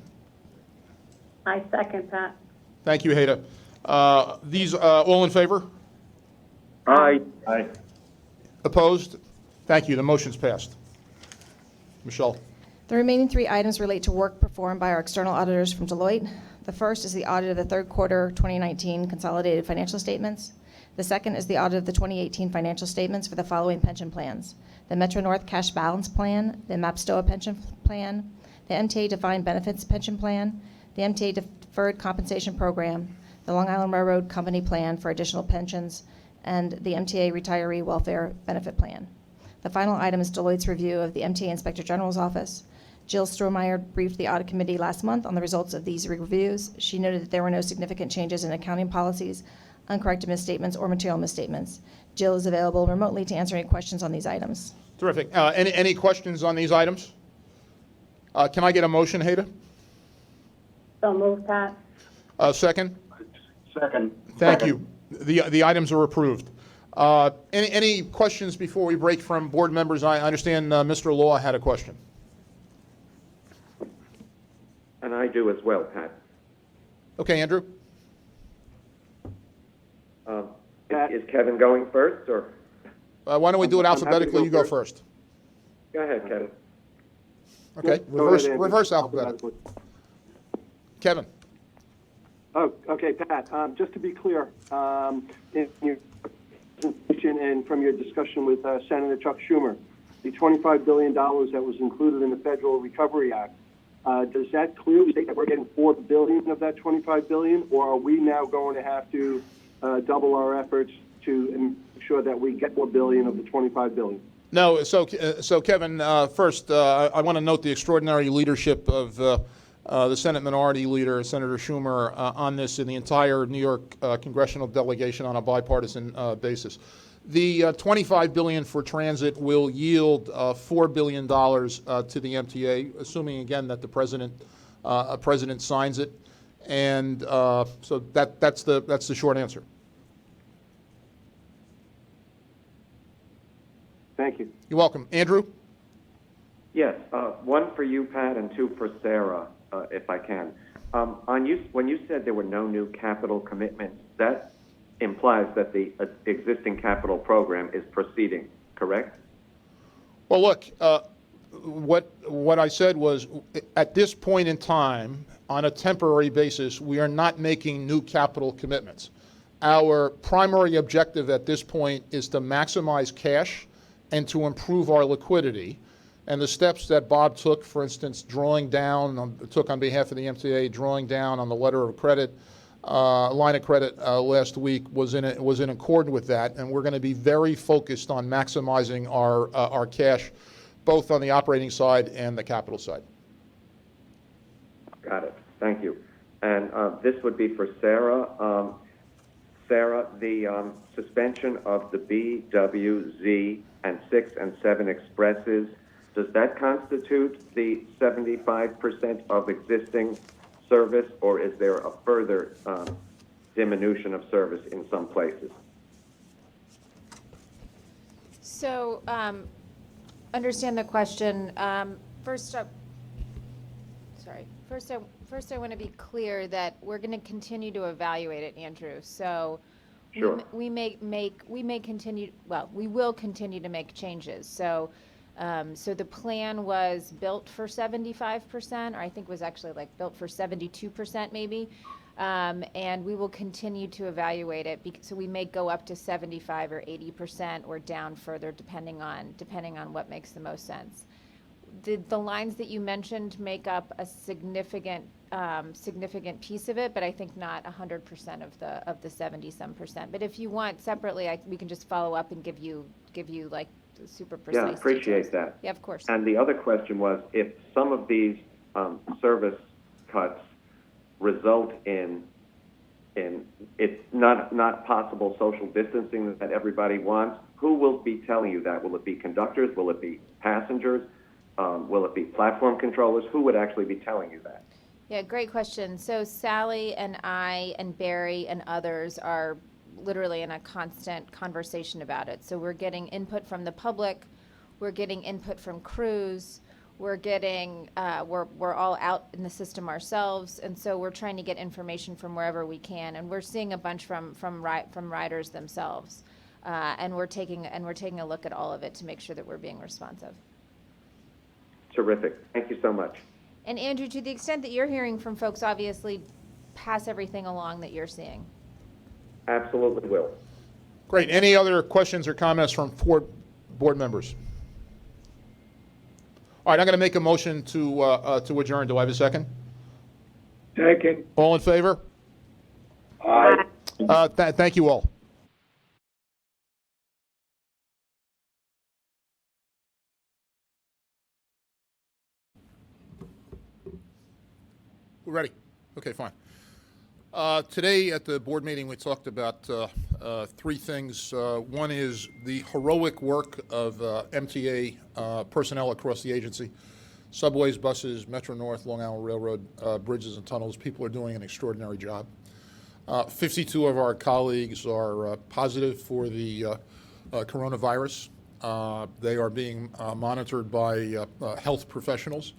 I second that. Thank you, Heda. These, all in favor? Aye. Aye. Opposed? Thank you. The motion's passed. Michelle. The remaining 3 items relate to work performed by our external auditors from Deloitte. The first is the audit of the third quarter 2019 consolidated financial statements. The second is the audit of the 2018 financial statements for the following pension plans: the Metro North Cash Balance Plan, the MAPSTOA Pension Plan, the MTA Defined Benefits Pension Plan, the MTA Deferred Compensation Program, the Long Island Railroad Company Plan for additional pensions, and the MTA Retiree Welfare Benefit Plan. The final item is Deloitte's review of the MTA Inspector General's office. Jill Strohmeyer briefed the audit committee last month on the results of these reviews. She noted that there were no significant changes in accounting policies, uncorrected misstatements, or material misstatements. Jill is available remotely to answer any questions on these items. Terrific. Any questions on these items? Can I get a motion, Heda? So move, Pat. Second? Second. Thank you. The items are approved. Any questions before we break from board members? I understand Mr. Law had a question. And I do as well, Pat. Okay, Andrew. Is Kevin going first, or? Why don't we do it I'm happy to alphabetically? go You go first. first. Go ahead, Kevin. Okay, Go ahead, Andy. reverse alphabetically. Kevin. Oh, okay, Pat. Just to be clear, in your presentation and from your discussion with Senator Chuck Schumer, the $25 billion that was included in the Federal Recovery Act, does that clearly state that we're getting $4 billion of that $25 billion, or are we now going to have to double our efforts to ensure that we get $4 billion of the $25 billion? No, so Kevin, first, I want to note the extraordinary leadership of the Senate Minority Leader, Senator Schumer, on this in the entire New York congressional delegation on a bipartisan basis. The $25 billion for transit will yield $4 billion to the MTA, assuming again that the president signs it, and so that's the short answer. Thank you. You're welcome, Andrew. Yes, one for you, Pat, and 2 for Sarah, if I can. When you said there were no new capital commitments, that implies that the existing capital program is proceeding, correct? Well, look, what I said was, at this point in time, on a temporary basis, we are not making new capital commitments. Our primary objective at this point is to maximize cash and to improve our liquidity. And the steps that Bob took, for instance, took on behalf of the MTA, drawing down on the letter of credit, line of credit last week was in accord with that, and we're going to be very focused on maximizing our cash, both on the operating side and the capital side. Got it. Thank you. And this would be for Sarah. Sarah, the suspension of the B, W, Z, and 6 and 7 expresses, does that constitute the 75% of existing service, or is there a further diminution of service in some places? So, understand the question. First, I want to be clear that we're going to continue to evaluate it, Andrew. So, sure. we will continue to make changes. So, so the plan was built for 75%, or I think was actually like built for 72% maybe. And we will continue to evaluate it. So we may go up to 75 or 80% or down further depending on what makes the most sense. The lines that you mentioned make up a significant piece of it, but I think not 100% of the 70-some%. But if you want separately, we can just follow up and give you like super precise. Yeah, appreciate details. that. Yeah, of course. And the other question was, if some of these service cuts result in it's not possible social distancing that everybody wants, who will be telling you that? Will it be conductors? Will it be passengers? Will it be platform controllers? Who would actually be telling you that? Yeah, great question. So Sally and I and Barry and others are literally in a constant conversation about it. So we're getting input from the public, we're getting input from crews, we're getting we're all out in the system ourselves, and so we're trying to get information from wherever we can, and we're seeing a bunch from riders themselves, and we're taking a look at all of it to make sure that we're being responsive. Terrific. Thank you so much. And Andrew, to the extent that you're hearing from folks, obviously pass everything along that you're seeing. Absolutely will. Great. Any other questions or comments from board members? All right, I'm going to make a motion to adjourn. Do I have a second? Second. All in favor? Aye. Thank you all. We're ready. Okay, fine. Today at the board meeting, we talked about three things. One is the heroic work of MTA personnel across the agency. Subways, buses, Metro North, Long Island Railroad, bridges and tunnels. People are doing an extraordinary job. 52 of our colleagues are positive for the coronavirus. They are being monitored by health professionals.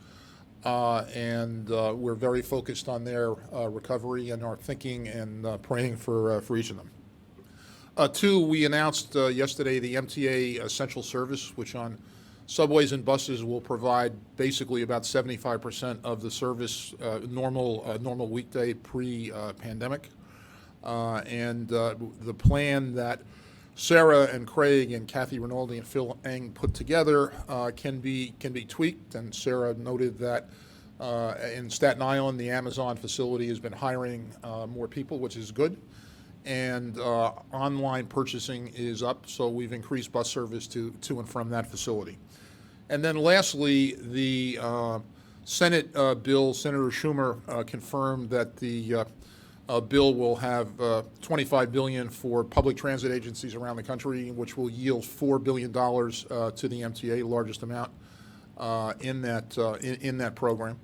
And we're very focused on their recovery and are thinking and praying for each of them. Two, we announced yesterday the MTA Essential Service, which on subways and buses will provide basically about 75% of the service normal weekday pre-pandemic. And the plan that Sarah and Craig and Kathy Rinaldi and Phil Eng put together can be tweaked. And Sarah noted that in Staten Island, the Amazon facility has been hiring more people, which is good. And online purchasing is up, so we've increased bus service to and from that facility. And then lastly, the Senate bill, Senator Schumer confirmed that the bill will have $25 billion for public transit agencies around the country, which will yield $4 billion to the MTA, largest amount in that program.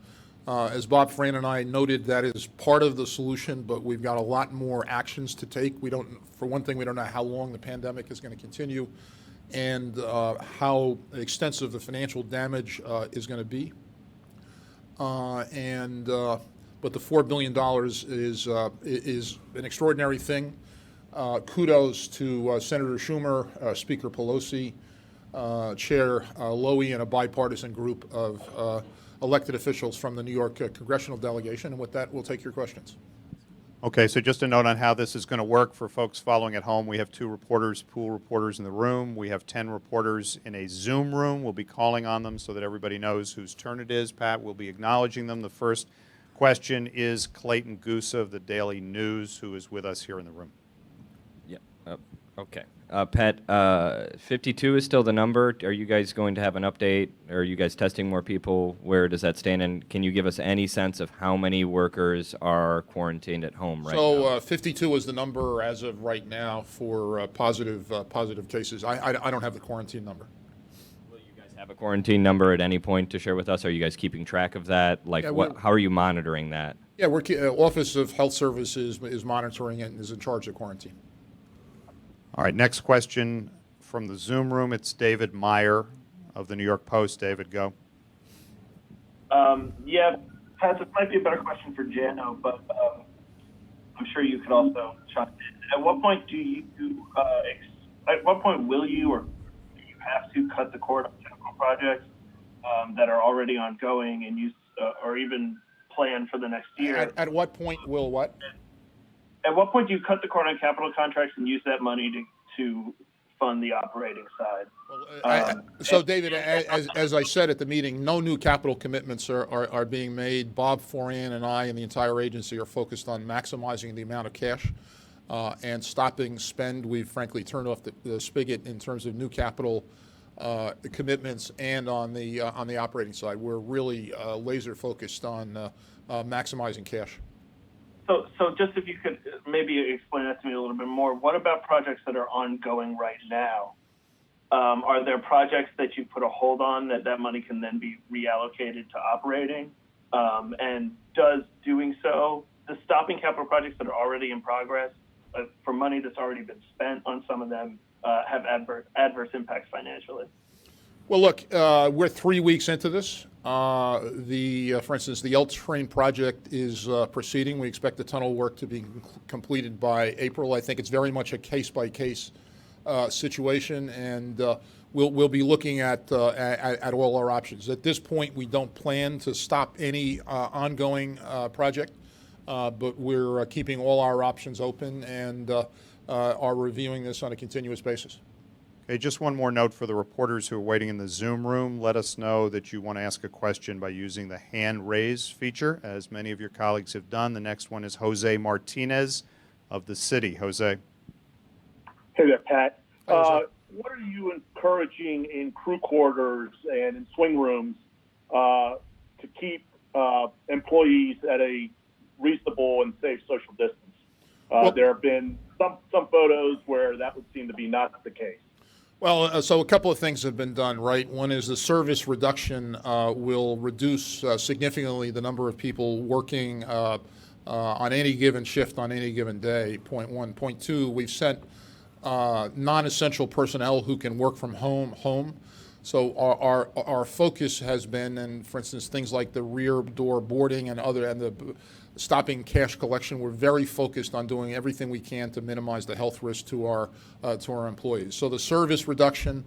As Bob Fran and I noted, that is part of the solution, but we've got a lot more actions to take. For one thing, we don't know how long the pandemic is going to continue and how extensive the financial damage is going to be. But the $4 billion is an extraordinary thing. Kudos to Senator Schumer, Speaker Pelosi, Chair Lowy, and a bipartisan group of elected officials from the New York congressional delegation. And with that, we'll take your questions. Okay, so just a note on how this is going to work for folks following at home. We have 2 reporters, pool reporters in the room. We have 10 reporters in a Zoom room. We'll be calling on them so that everybody knows whose turn it is. Pat will be acknowledging them. The first question is Clayton Gusa of the Daily News, who is with us here in the room. Yeah. Okay. Pat, 52 is still the number. Are you guys going to have an update? Are you guys testing more people? Where does that stand? And can you give us any sense of how many workers are quarantined at home right now? So 52 is the number as of right now for positive cases. I don't have the quarantine number. Have a quarantine number at any point to share with us? Are you guys keeping track of that? Like, Yeah, how are you monitoring that? Yeah, Office of Health Services is monitoring it and is in charge of quarantine. All right, next question from the Zoom room. It's David Meyer of the New York Post. David, go. Yeah, Pat, this might be a better question for Jano, but I'm sure you could also chime in. At what point will you or do you have to cut the cord on technical projects that are already ongoing and use or even plan for the next year? At what point will what? At what point do you cut the cord on capital contracts and use that money to fund the operating side? So, David, as I said at the meeting, no new capital commitments are being made. Bob Foran and I and the entire agency are focused on maximizing the amount of cash and stopping spend. We've frankly turned off the spigot in terms of new capital commitments and on the operating side. We're really laser focused on maximizing cash. So just if you could maybe explain that to me a little bit more. What about projects that are ongoing right now? Are there projects that you put a hold on that money can then be reallocated to operating? And does doing so, does stopping capital projects that are already in progress for money that's already been spent on some of them have adverse impacts financially? Well, look, we're 3 weeks into this. For instance, the L train project is proceeding. We expect the tunnel work to be completed by April. I think it's very much a case-by-case situation, and we'll be looking at all our options. At this point, we don't plan to stop any ongoing project, but we're keeping all our options open and are reviewing this on a continuous basis. Okay, just one more note for the reporters who are waiting in the Zoom room. Let us know that you want to ask a question by using the hand raise feature, as many of your colleagues have done. The next one is Jose Martinez of the City. Jose. Hey there, Pat. Hi, Jose. What are you encouraging in crew quarters and in swing rooms to keep employees at a reasonable and safe social distance? There have been some photos where that would seem to be not the case. Well, so a couple of things have been done, right? One is the service reduction will reduce significantly the number of people working on any given shift on any given day, point one. Point two, we've sent non-essential personnel who can work from home. So our focus has been, and for instance, things like the rear door boarding and the stopping cash collection, we're very focused on doing everything we can to minimize the health risk to our employees. So the service reduction,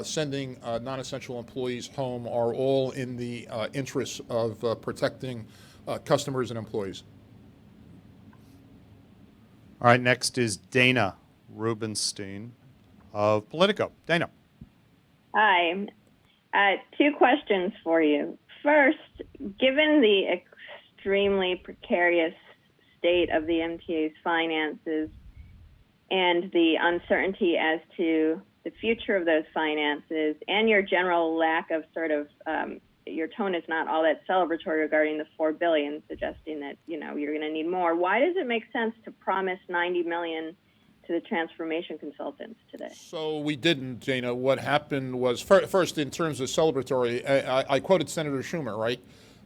sending non-essential employees home are all in the interests of protecting customers and employees. All right, next is Dana Rubenstein of Politico. Dana. Hi. Two questions for you. First, given the extremely precarious state of the MTA's finances and the uncertainty as to the future of those finances and your general lack of your tone is not all that celebratory regarding the $4 billion, suggesting that, you're going to need more. Why does it make sense to promise $90 million to the transformation consultants today? So we didn't, Dana. What happened was, first, in terms of celebratory, I quoted Senator Schumer, right?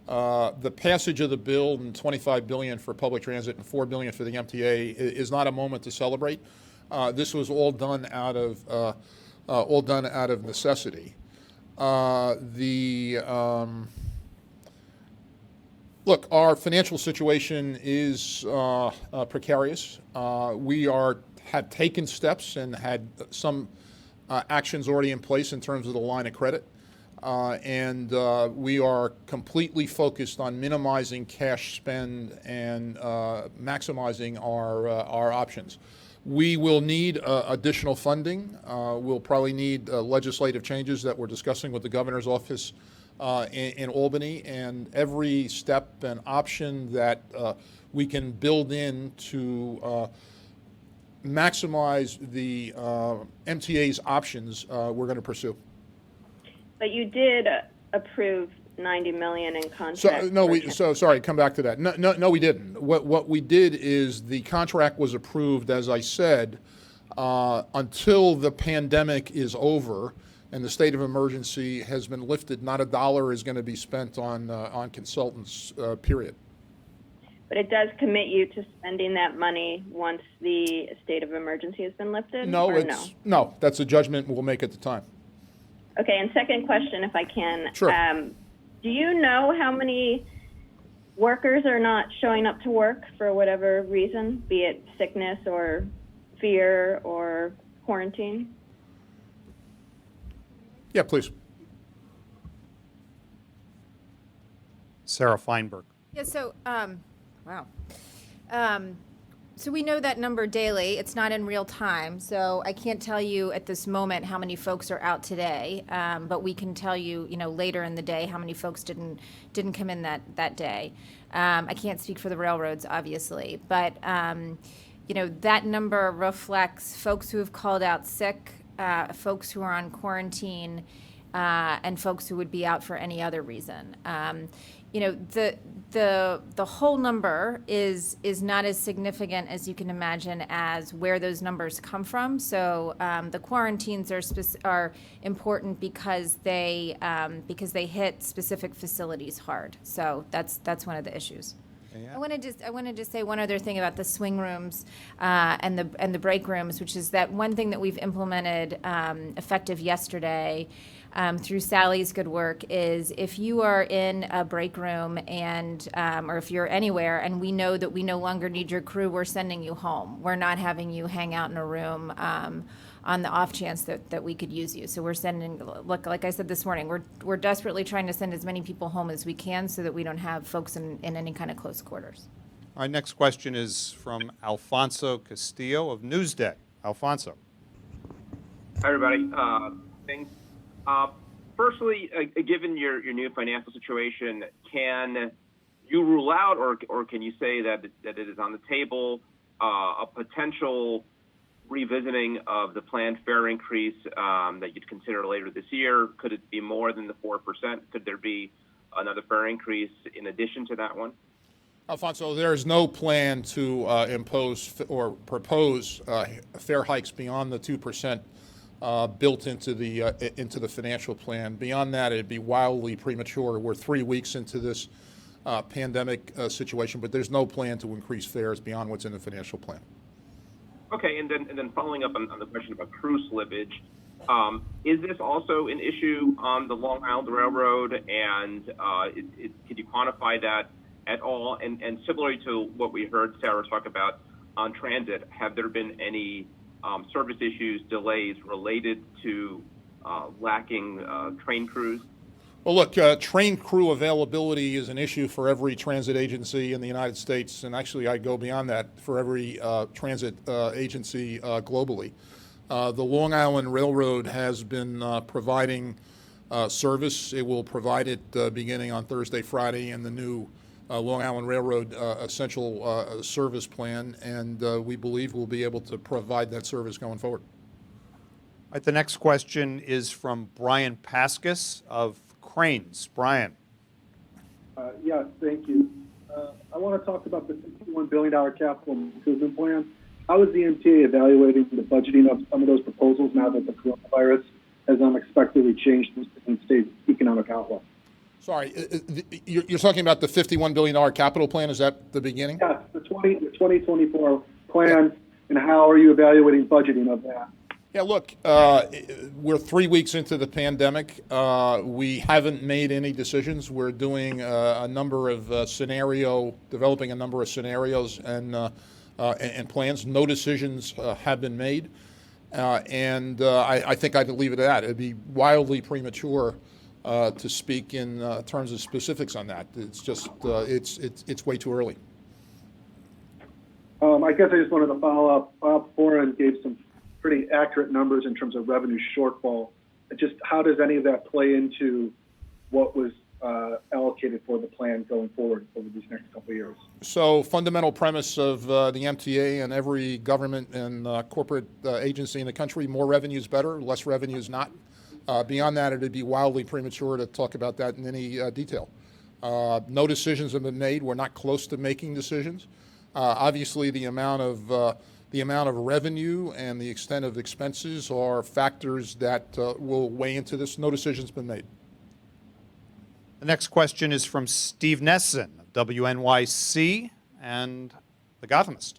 The passage of the bill and $25 billion for public transit and $4 billion for the MTA is not a moment to celebrate. This was all done out of necessity. Look, our financial situation is precarious. We had taken steps and had some actions already in place in terms of the line of credit. And we are completely focused on minimizing cash spend and maximizing our options. We will need additional funding. We'll probably need legislative changes that we're discussing with the governor's office in Albany, and every step and option that we can build in to maximize the MTA's options, we're going to pursue. But you did approve $90 million in contract. Sorry, come back to that. No, we didn't. What we did is the contract was approved, as I said, until the pandemic is over and the state of emergency has been lifted. Not a dollar is going to be spent on consultants, period. But it does commit you to spending that money once the state of emergency has been lifted? No, that's a judgment we'll make at the time. Okay, and second question, if I can. Sure. Do you know how many workers are not showing up to work for whatever reason, be it sickness or fear or quarantine? Yeah, please. Sarah Feinberg. Yeah, so, wow. So we know that number daily. It's not in real time, so I can't tell you at this moment how many folks are out today, but we can tell you, later in the day how many folks didn't come in that day. I can't speak for the railroads, obviously, but that number reflects folks who have called out sick, folks who are on quarantine, and folks who would be out for any other reason. You know, the whole number is not as significant as you can imagine as where those numbers come from. So the quarantines are important because they hit specific facilities hard. So that's one of the issues. Yeah. I want to just say one other thing about the swing rooms and the break rooms, which is that one thing that we've implemented effective yesterday through Sally's good work is if you are in a break room and or if you're anywhere and we know that we no longer need your crew, we're sending you home. We're not having you hang out in a room on the off chance that we could use you. So we're sending, look, like I said this morning, we're desperately trying to send as many people home as we can so that we don't have folks in any kind of close quarters. Our next question is from Alfonso Castillo of Newsday. Alfonso. Hi, everybody. Thanks. Firstly, given your new financial situation, can you rule out or can you say that it is on the table a potential revisiting of the planned fare increase that you'd consider later this year? Could it be more than the 4%? Could there be another fare increase in addition to that one? Alfonso, there is no plan to impose or propose fare hikes beyond the 2% built into the financial plan. Beyond that, it'd be wildly premature. We're 3 weeks into this pandemic situation, but there's no plan to increase fares beyond what's in the financial plan. Okay, and then following up on the question about crew slippage, is this also an issue on the Long Island Railroad, and could you quantify that at all? And similarly to what we heard Sarah talk about on transit, have there been any service issues, delays related to lacking train crews? Well, look, train crew availability is an issue for every transit agency in the United States, and actually I go beyond that for every transit agency globally. The Long Island Railroad has been providing service. It will provide it beginning on Thursday, Friday, in the new Long Island Railroad Essential Service Plan, and we believe we'll be able to provide that service going forward. All right, the next question is from Brian Paskus of Cranes. Brian. Yes, thank you. I want to talk about the $51 billion capital improvement plan. How is the MTA evaluating the budgeting of some of those proposals now that the coronavirus has unexpectedly changed the state's economic outlook? Sorry, you're talking about the $51 billion capital plan? Is that the beginning? Yes, the 2024 plan, and how are you evaluating budgeting of that? Yeah, look, we're 3 weeks into the pandemic. We haven't made any decisions. We're doing a number of developing a number of scenarios and plans. No decisions have been made, and I think I'd leave it at that. It'd be wildly premature to speak in terms of specifics on that. It's just it's way too early. I guess I just wanted to follow up. Bob Foran gave some pretty accurate numbers in terms of revenue shortfall. Just how does any of that play into what was allocated for the plan going forward over these next couple of years? So fundamental premise of the MTA and every government and corporate agency in the country, more revenue is better, less revenue is not. Beyond that, it'd be wildly premature to talk about that in any detail. No decisions have been made. We're not close to making decisions. Obviously, the amount of revenue and the extent of expenses are factors that will weigh into this. No decision's been made. The next question is from Steve Nesson of WNYC and The Gothamist.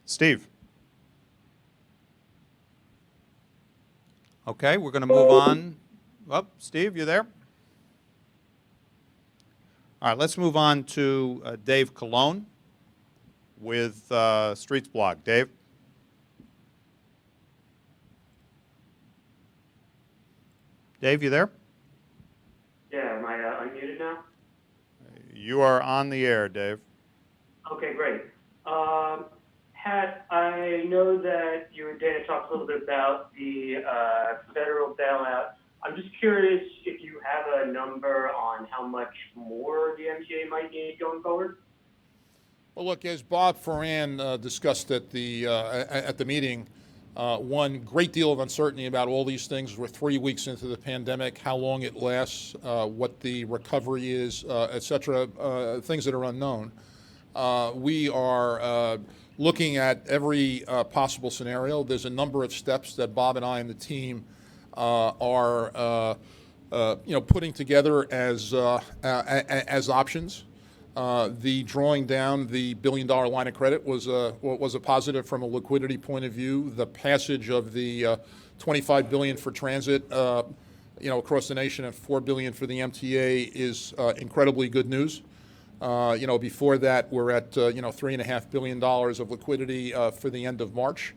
Steve. Okay, we're going to move on. Oh, Steve, you there? All right, let's move on to Dave Colon with Streets Blog. Dave? Dave, you there? Yeah, am I unmuted now? You are on the air, Dave. Okay, great. Pat, I know that you and Dana talked a little bit about the federal bailout. I'm just curious if you have a number on how much more the MTA might need going forward? Well, look, as Bob Foran discussed at the meeting, One, great deal of uncertainty about all these things. We're 3 weeks into the pandemic, how long it lasts, what the recovery is, et cetera, things that are unknown. We are looking at every possible scenario. There's a number of steps that Bob and I and the team are putting together as options. The drawing down the $1 billion line of credit was a positive from a liquidity point of view. The passage of the $25 billion for transit, across the nation and $4 billion for the MTA is incredibly good news. Before that, we're at $3.5 billion of liquidity for the end of March.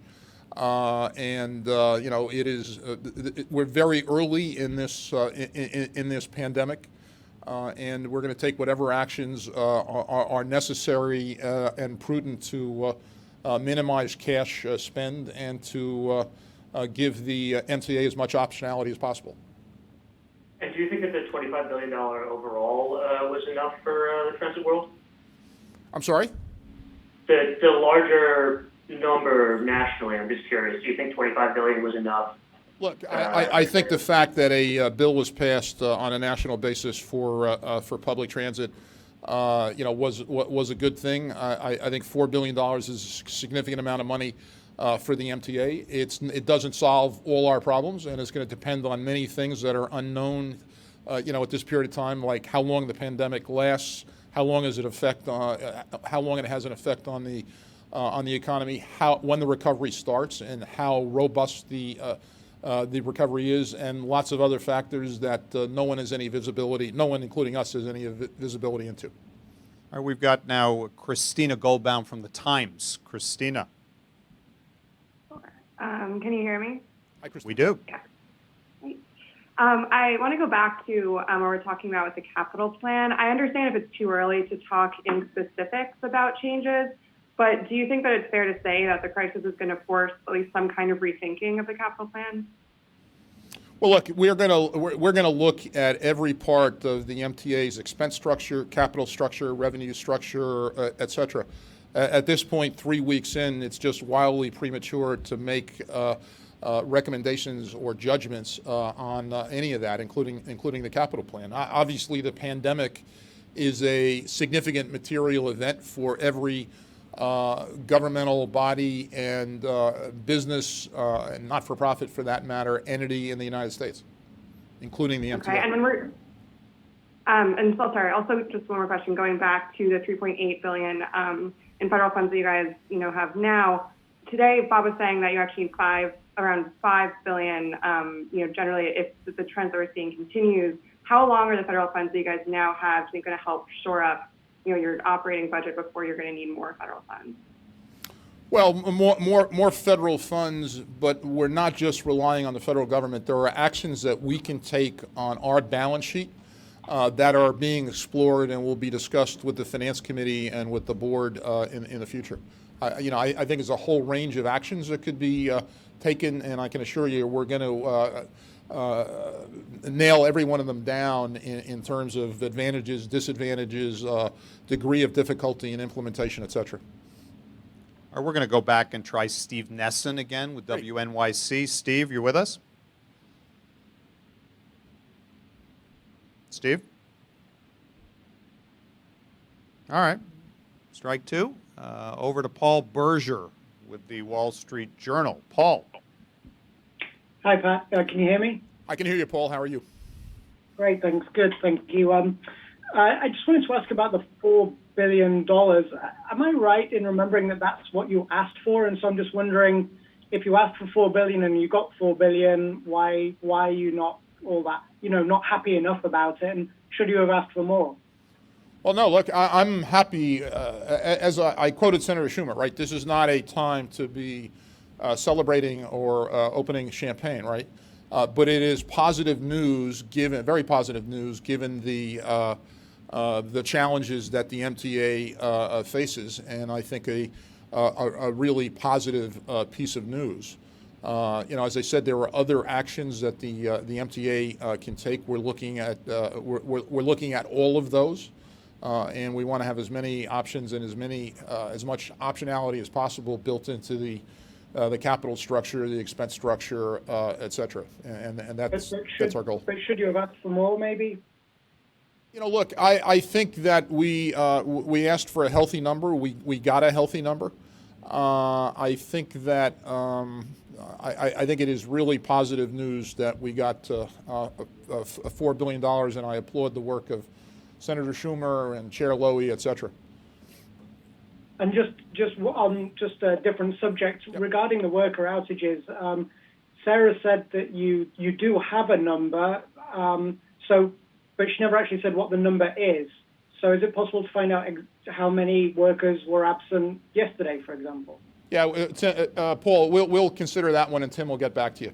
It is we're very early in this pandemic. And we're going to take whatever actions are necessary and prudent to minimize cash spend and to give the MTA as much optionality as possible. And do you think that the $25 billion overall was enough for the transit world? I'm sorry? The larger number nationally, I'm just curious. Do you think $25 billion was enough? Look, I think the fact that a bill was passed on a national basis for public transit, was a good thing. I think $4 billion is a significant amount of money for the MTA. It doesn't solve all our problems, and it's going to depend on many things that are unknown, at this period of time, like how long the pandemic lasts, how long it has an effect on the economy, when the recovery starts, and how robust the recovery is, and lots of other factors that no one, including us, has any visibility into. All right, we've got now Christina Goldbaum from the Times. Christina. Can you hear me? Hi, Christina. We do. Yeah. I want to go back to what we're talking about with the capital plan. I understand if it's too early to talk in specifics about changes, but do you think that it's fair to say that the crisis is going to force at least some kind of rethinking of the capital plan? Well, look, we're going to look at every part of the MTA's expense structure, capital structure, revenue structure, et cetera. At this point, 3 weeks in, it's just wildly premature to make recommendations or judgments on any of that, including the capital plan. Obviously, the pandemic is a significant material event for every governmental body and business, and not-for-profit, for that matter, entity in the United States, including the MTA. Okay, and then and so sorry. Also, just one more question. Going back to the $3.8 billion in federal funds that you guys, have now. Today, Bob was saying that you actually need around $5 billion. Generally, if the trends that we're seeing continues, how long are the federal funds that you guys now have going to help shore up, your operating budget before you're going to need more federal funds? Well, more federal funds, but we're not just relying on the federal government. There are actions that we can take on our balance sheet that are being explored and will be discussed with the Finance Committee and with the board in the future. I think there's a whole range of actions that could be taken, and I can assure you we're going to nail every one of them down in terms of advantages, disadvantages, degree of difficulty in implementation, et cetera. All right, we're going to go back and try Steve Nesson again with WNYC. Steve, you with us? Steve? All right. Strike two. Over to Paul Berger with the Wall Street Journal. Paul. Hi, Pat. Can you hear me? I can hear you, Paul. How are you? Great, thanks. Good, thank you. I just wanted to ask about the $4 billion. Am I right in remembering that that's what you asked for? And so I'm just wondering, if you asked for $4 billion and you got $4 billion, why are you not all that, not happy enough about it? And should you have asked for more? Well, no, look, I'm happy, as I quoted Senator Schumer, right? This is not a time to be celebrating or opening champagne, right? But it is positive news, very positive news, given the challenges that the MTA faces, and I think a really positive piece of news. As I said, there are other actions that the MTA can take. We're looking at all of those. And we want to have as many options and as much optionality as possible built into the the capital structure, the expense structure, et cetera. And that's our goal. But should you have asked for more, maybe? You know, look, I think that we asked for a healthy number. We got a healthy number. I think that I think it is really positive news that we got $4 billion, and I applaud the work of Senator Schumer and Chair Lowy, et cetera. And just on a different subject regarding the worker outages, Sarah said that you do have a number, but she never actually said what the number is. So is it possible to find out how many workers were absent yesterday, for example? Yeah, Paul, we'll consider that one, and Tim will get back to you.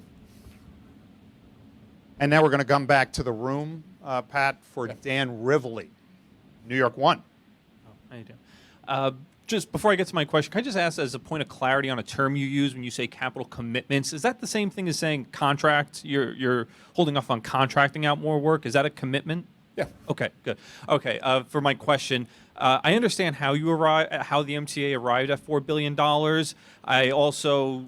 And now we're going to come back to the room, Pat, for Dan Rivoli, New York 1. How you doing? Just before I get to my question, can I just ask as a point of clarity on a term you use when you say capital commitments? Is that the same thing as saying contract? You're holding off on contracting out more work? Is that a commitment? Yeah. Okay, good. Okay, for my question, I understand how the MTA arrived at $4 billion. I also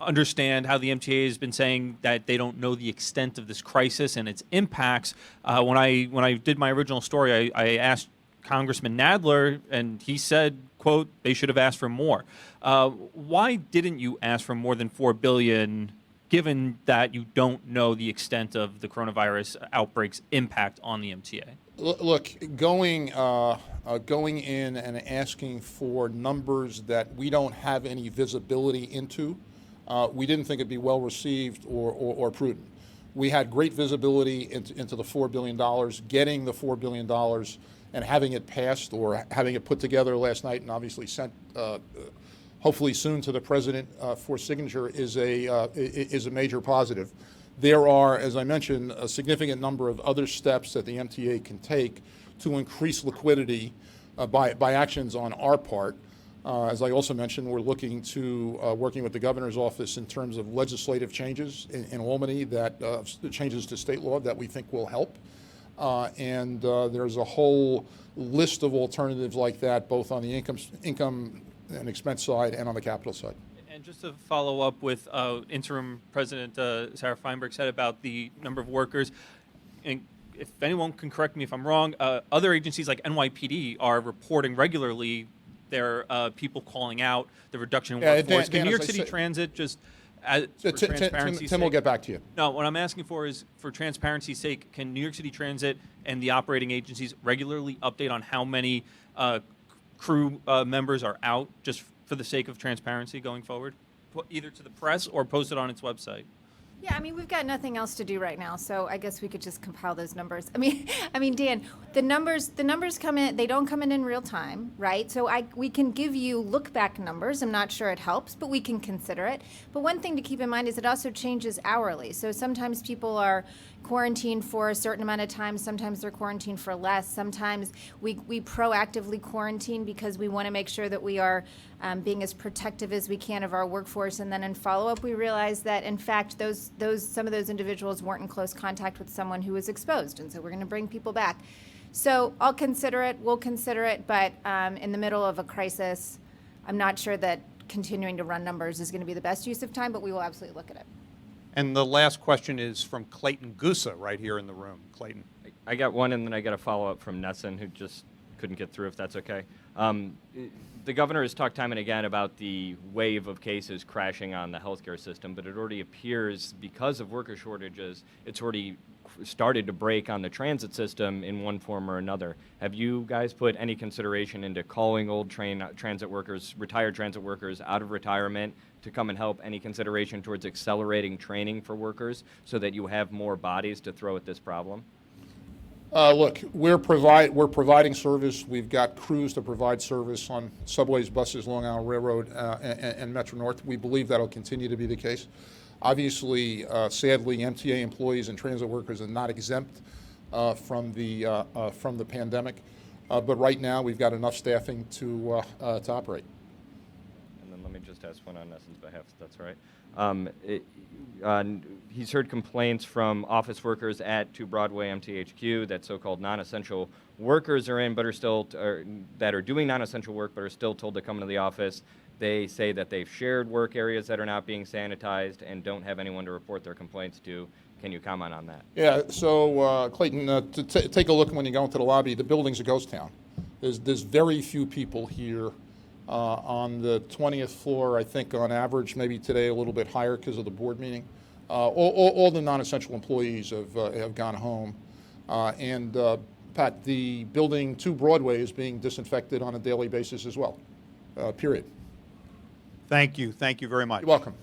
understand how the MTA has been saying that they don't know the extent of this crisis and its impacts. When I did my original story, I asked Congressman Nadler, and he said, quote, they should have asked for more. Why didn't you ask for more than $4 billion, given that you don't know the extent of the coronavirus outbreak's impact on the MTA? Look, going in and asking for numbers that we don't have any visibility into, we didn't think it'd be well received or prudent. We had great visibility into the $4 billion, getting the $4 billion and having it passed or having it put together last night and obviously sent hopefully soon to the president for signature is a major positive. There are, as I mentioned, a significant number of other steps that the MTA can take to increase liquidity by actions on our part. As I also mentioned, we're looking to working with the governor's office in terms of legislative changes in Albany, that changes to state law that we think will help. And there's a whole list of alternatives like that, both on the income and expense side and on the capital side. And just to follow up with Interim President Sarah Feinberg said about the number of workers, and if anyone can correct me if I'm wrong, other agencies like NYPD are reporting regularly their people calling out the reduction in workforce. Can New York City Transit just, for transparency's sake? Tim will get back to you. No, what I'm asking for is, for transparency's sake, can New York City Transit and the operating agencies regularly update on how many crew members are out, just for the sake of transparency going forward, either to the press or post it on its website? Yeah, I mean, we've got nothing else to do right now, so I guess we could just compile those numbers. I mean, Dan, the numbers come in. They don't come in real time, right? So we can give you look back numbers. I'm not sure it helps, but we can consider it. But one thing to keep in mind is it also changes hourly. So sometimes people are quarantined for a certain amount of time. Sometimes they're quarantined for less. Sometimes we proactively quarantine because we want to make sure that we are being as protective as we can of our workforce. And then in follow-up, we realize that, in fact, some of those individuals weren't in close contact with someone who was exposed. And so we're going to bring people back. So I'll consider it. We'll consider it. But in the middle of a crisis, I'm not sure that continuing to run numbers is going to be the best use of time, but we will absolutely look at it. And the last question is from Clayton Gusa right here in the room. Clayton. I got one, and then I got a follow-up from Nesson, who just couldn't get through, if that's okay. The governor has talked time and again about the wave of cases crashing on the healthcare system, but it already appears, because of worker shortages, it's already started to break on the transit system in one form or another. Have you guys put any consideration into calling old transit workers, retired transit workers, out of retirement to come and help? Any consideration towards accelerating training for workers so that you have more bodies to throw at this problem? Look, we're providing service. We've got crews to provide service on subways, buses, Long Island Railroad, and Metro North. We believe that'll continue to be the case. Obviously, sadly, MTA employees and transit workers are not exempt from the pandemic, but right now we've got enough staffing to operate. And then let me just ask one on Nesson's behalf, if that's all right. He's heard complaints from office workers at 2 Broadway MTHQ that so-called non-essential workers are in, but are still that are doing non-essential work, but are still told to come into the office. They say that they've shared work areas that are not being sanitized and don't have anyone to report their complaints to. Can you comment on that? Yeah, so Clayton, take a look when you go into the lobby. The building's a ghost town. There's very few people here on the 20th floor. I think on average, maybe today a little bit higher because of the board meeting. All the non-essential employees have gone home. Pat, the building 2 Broadway is being disinfected on a daily basis as well, period. Thank you very much. You're welcome.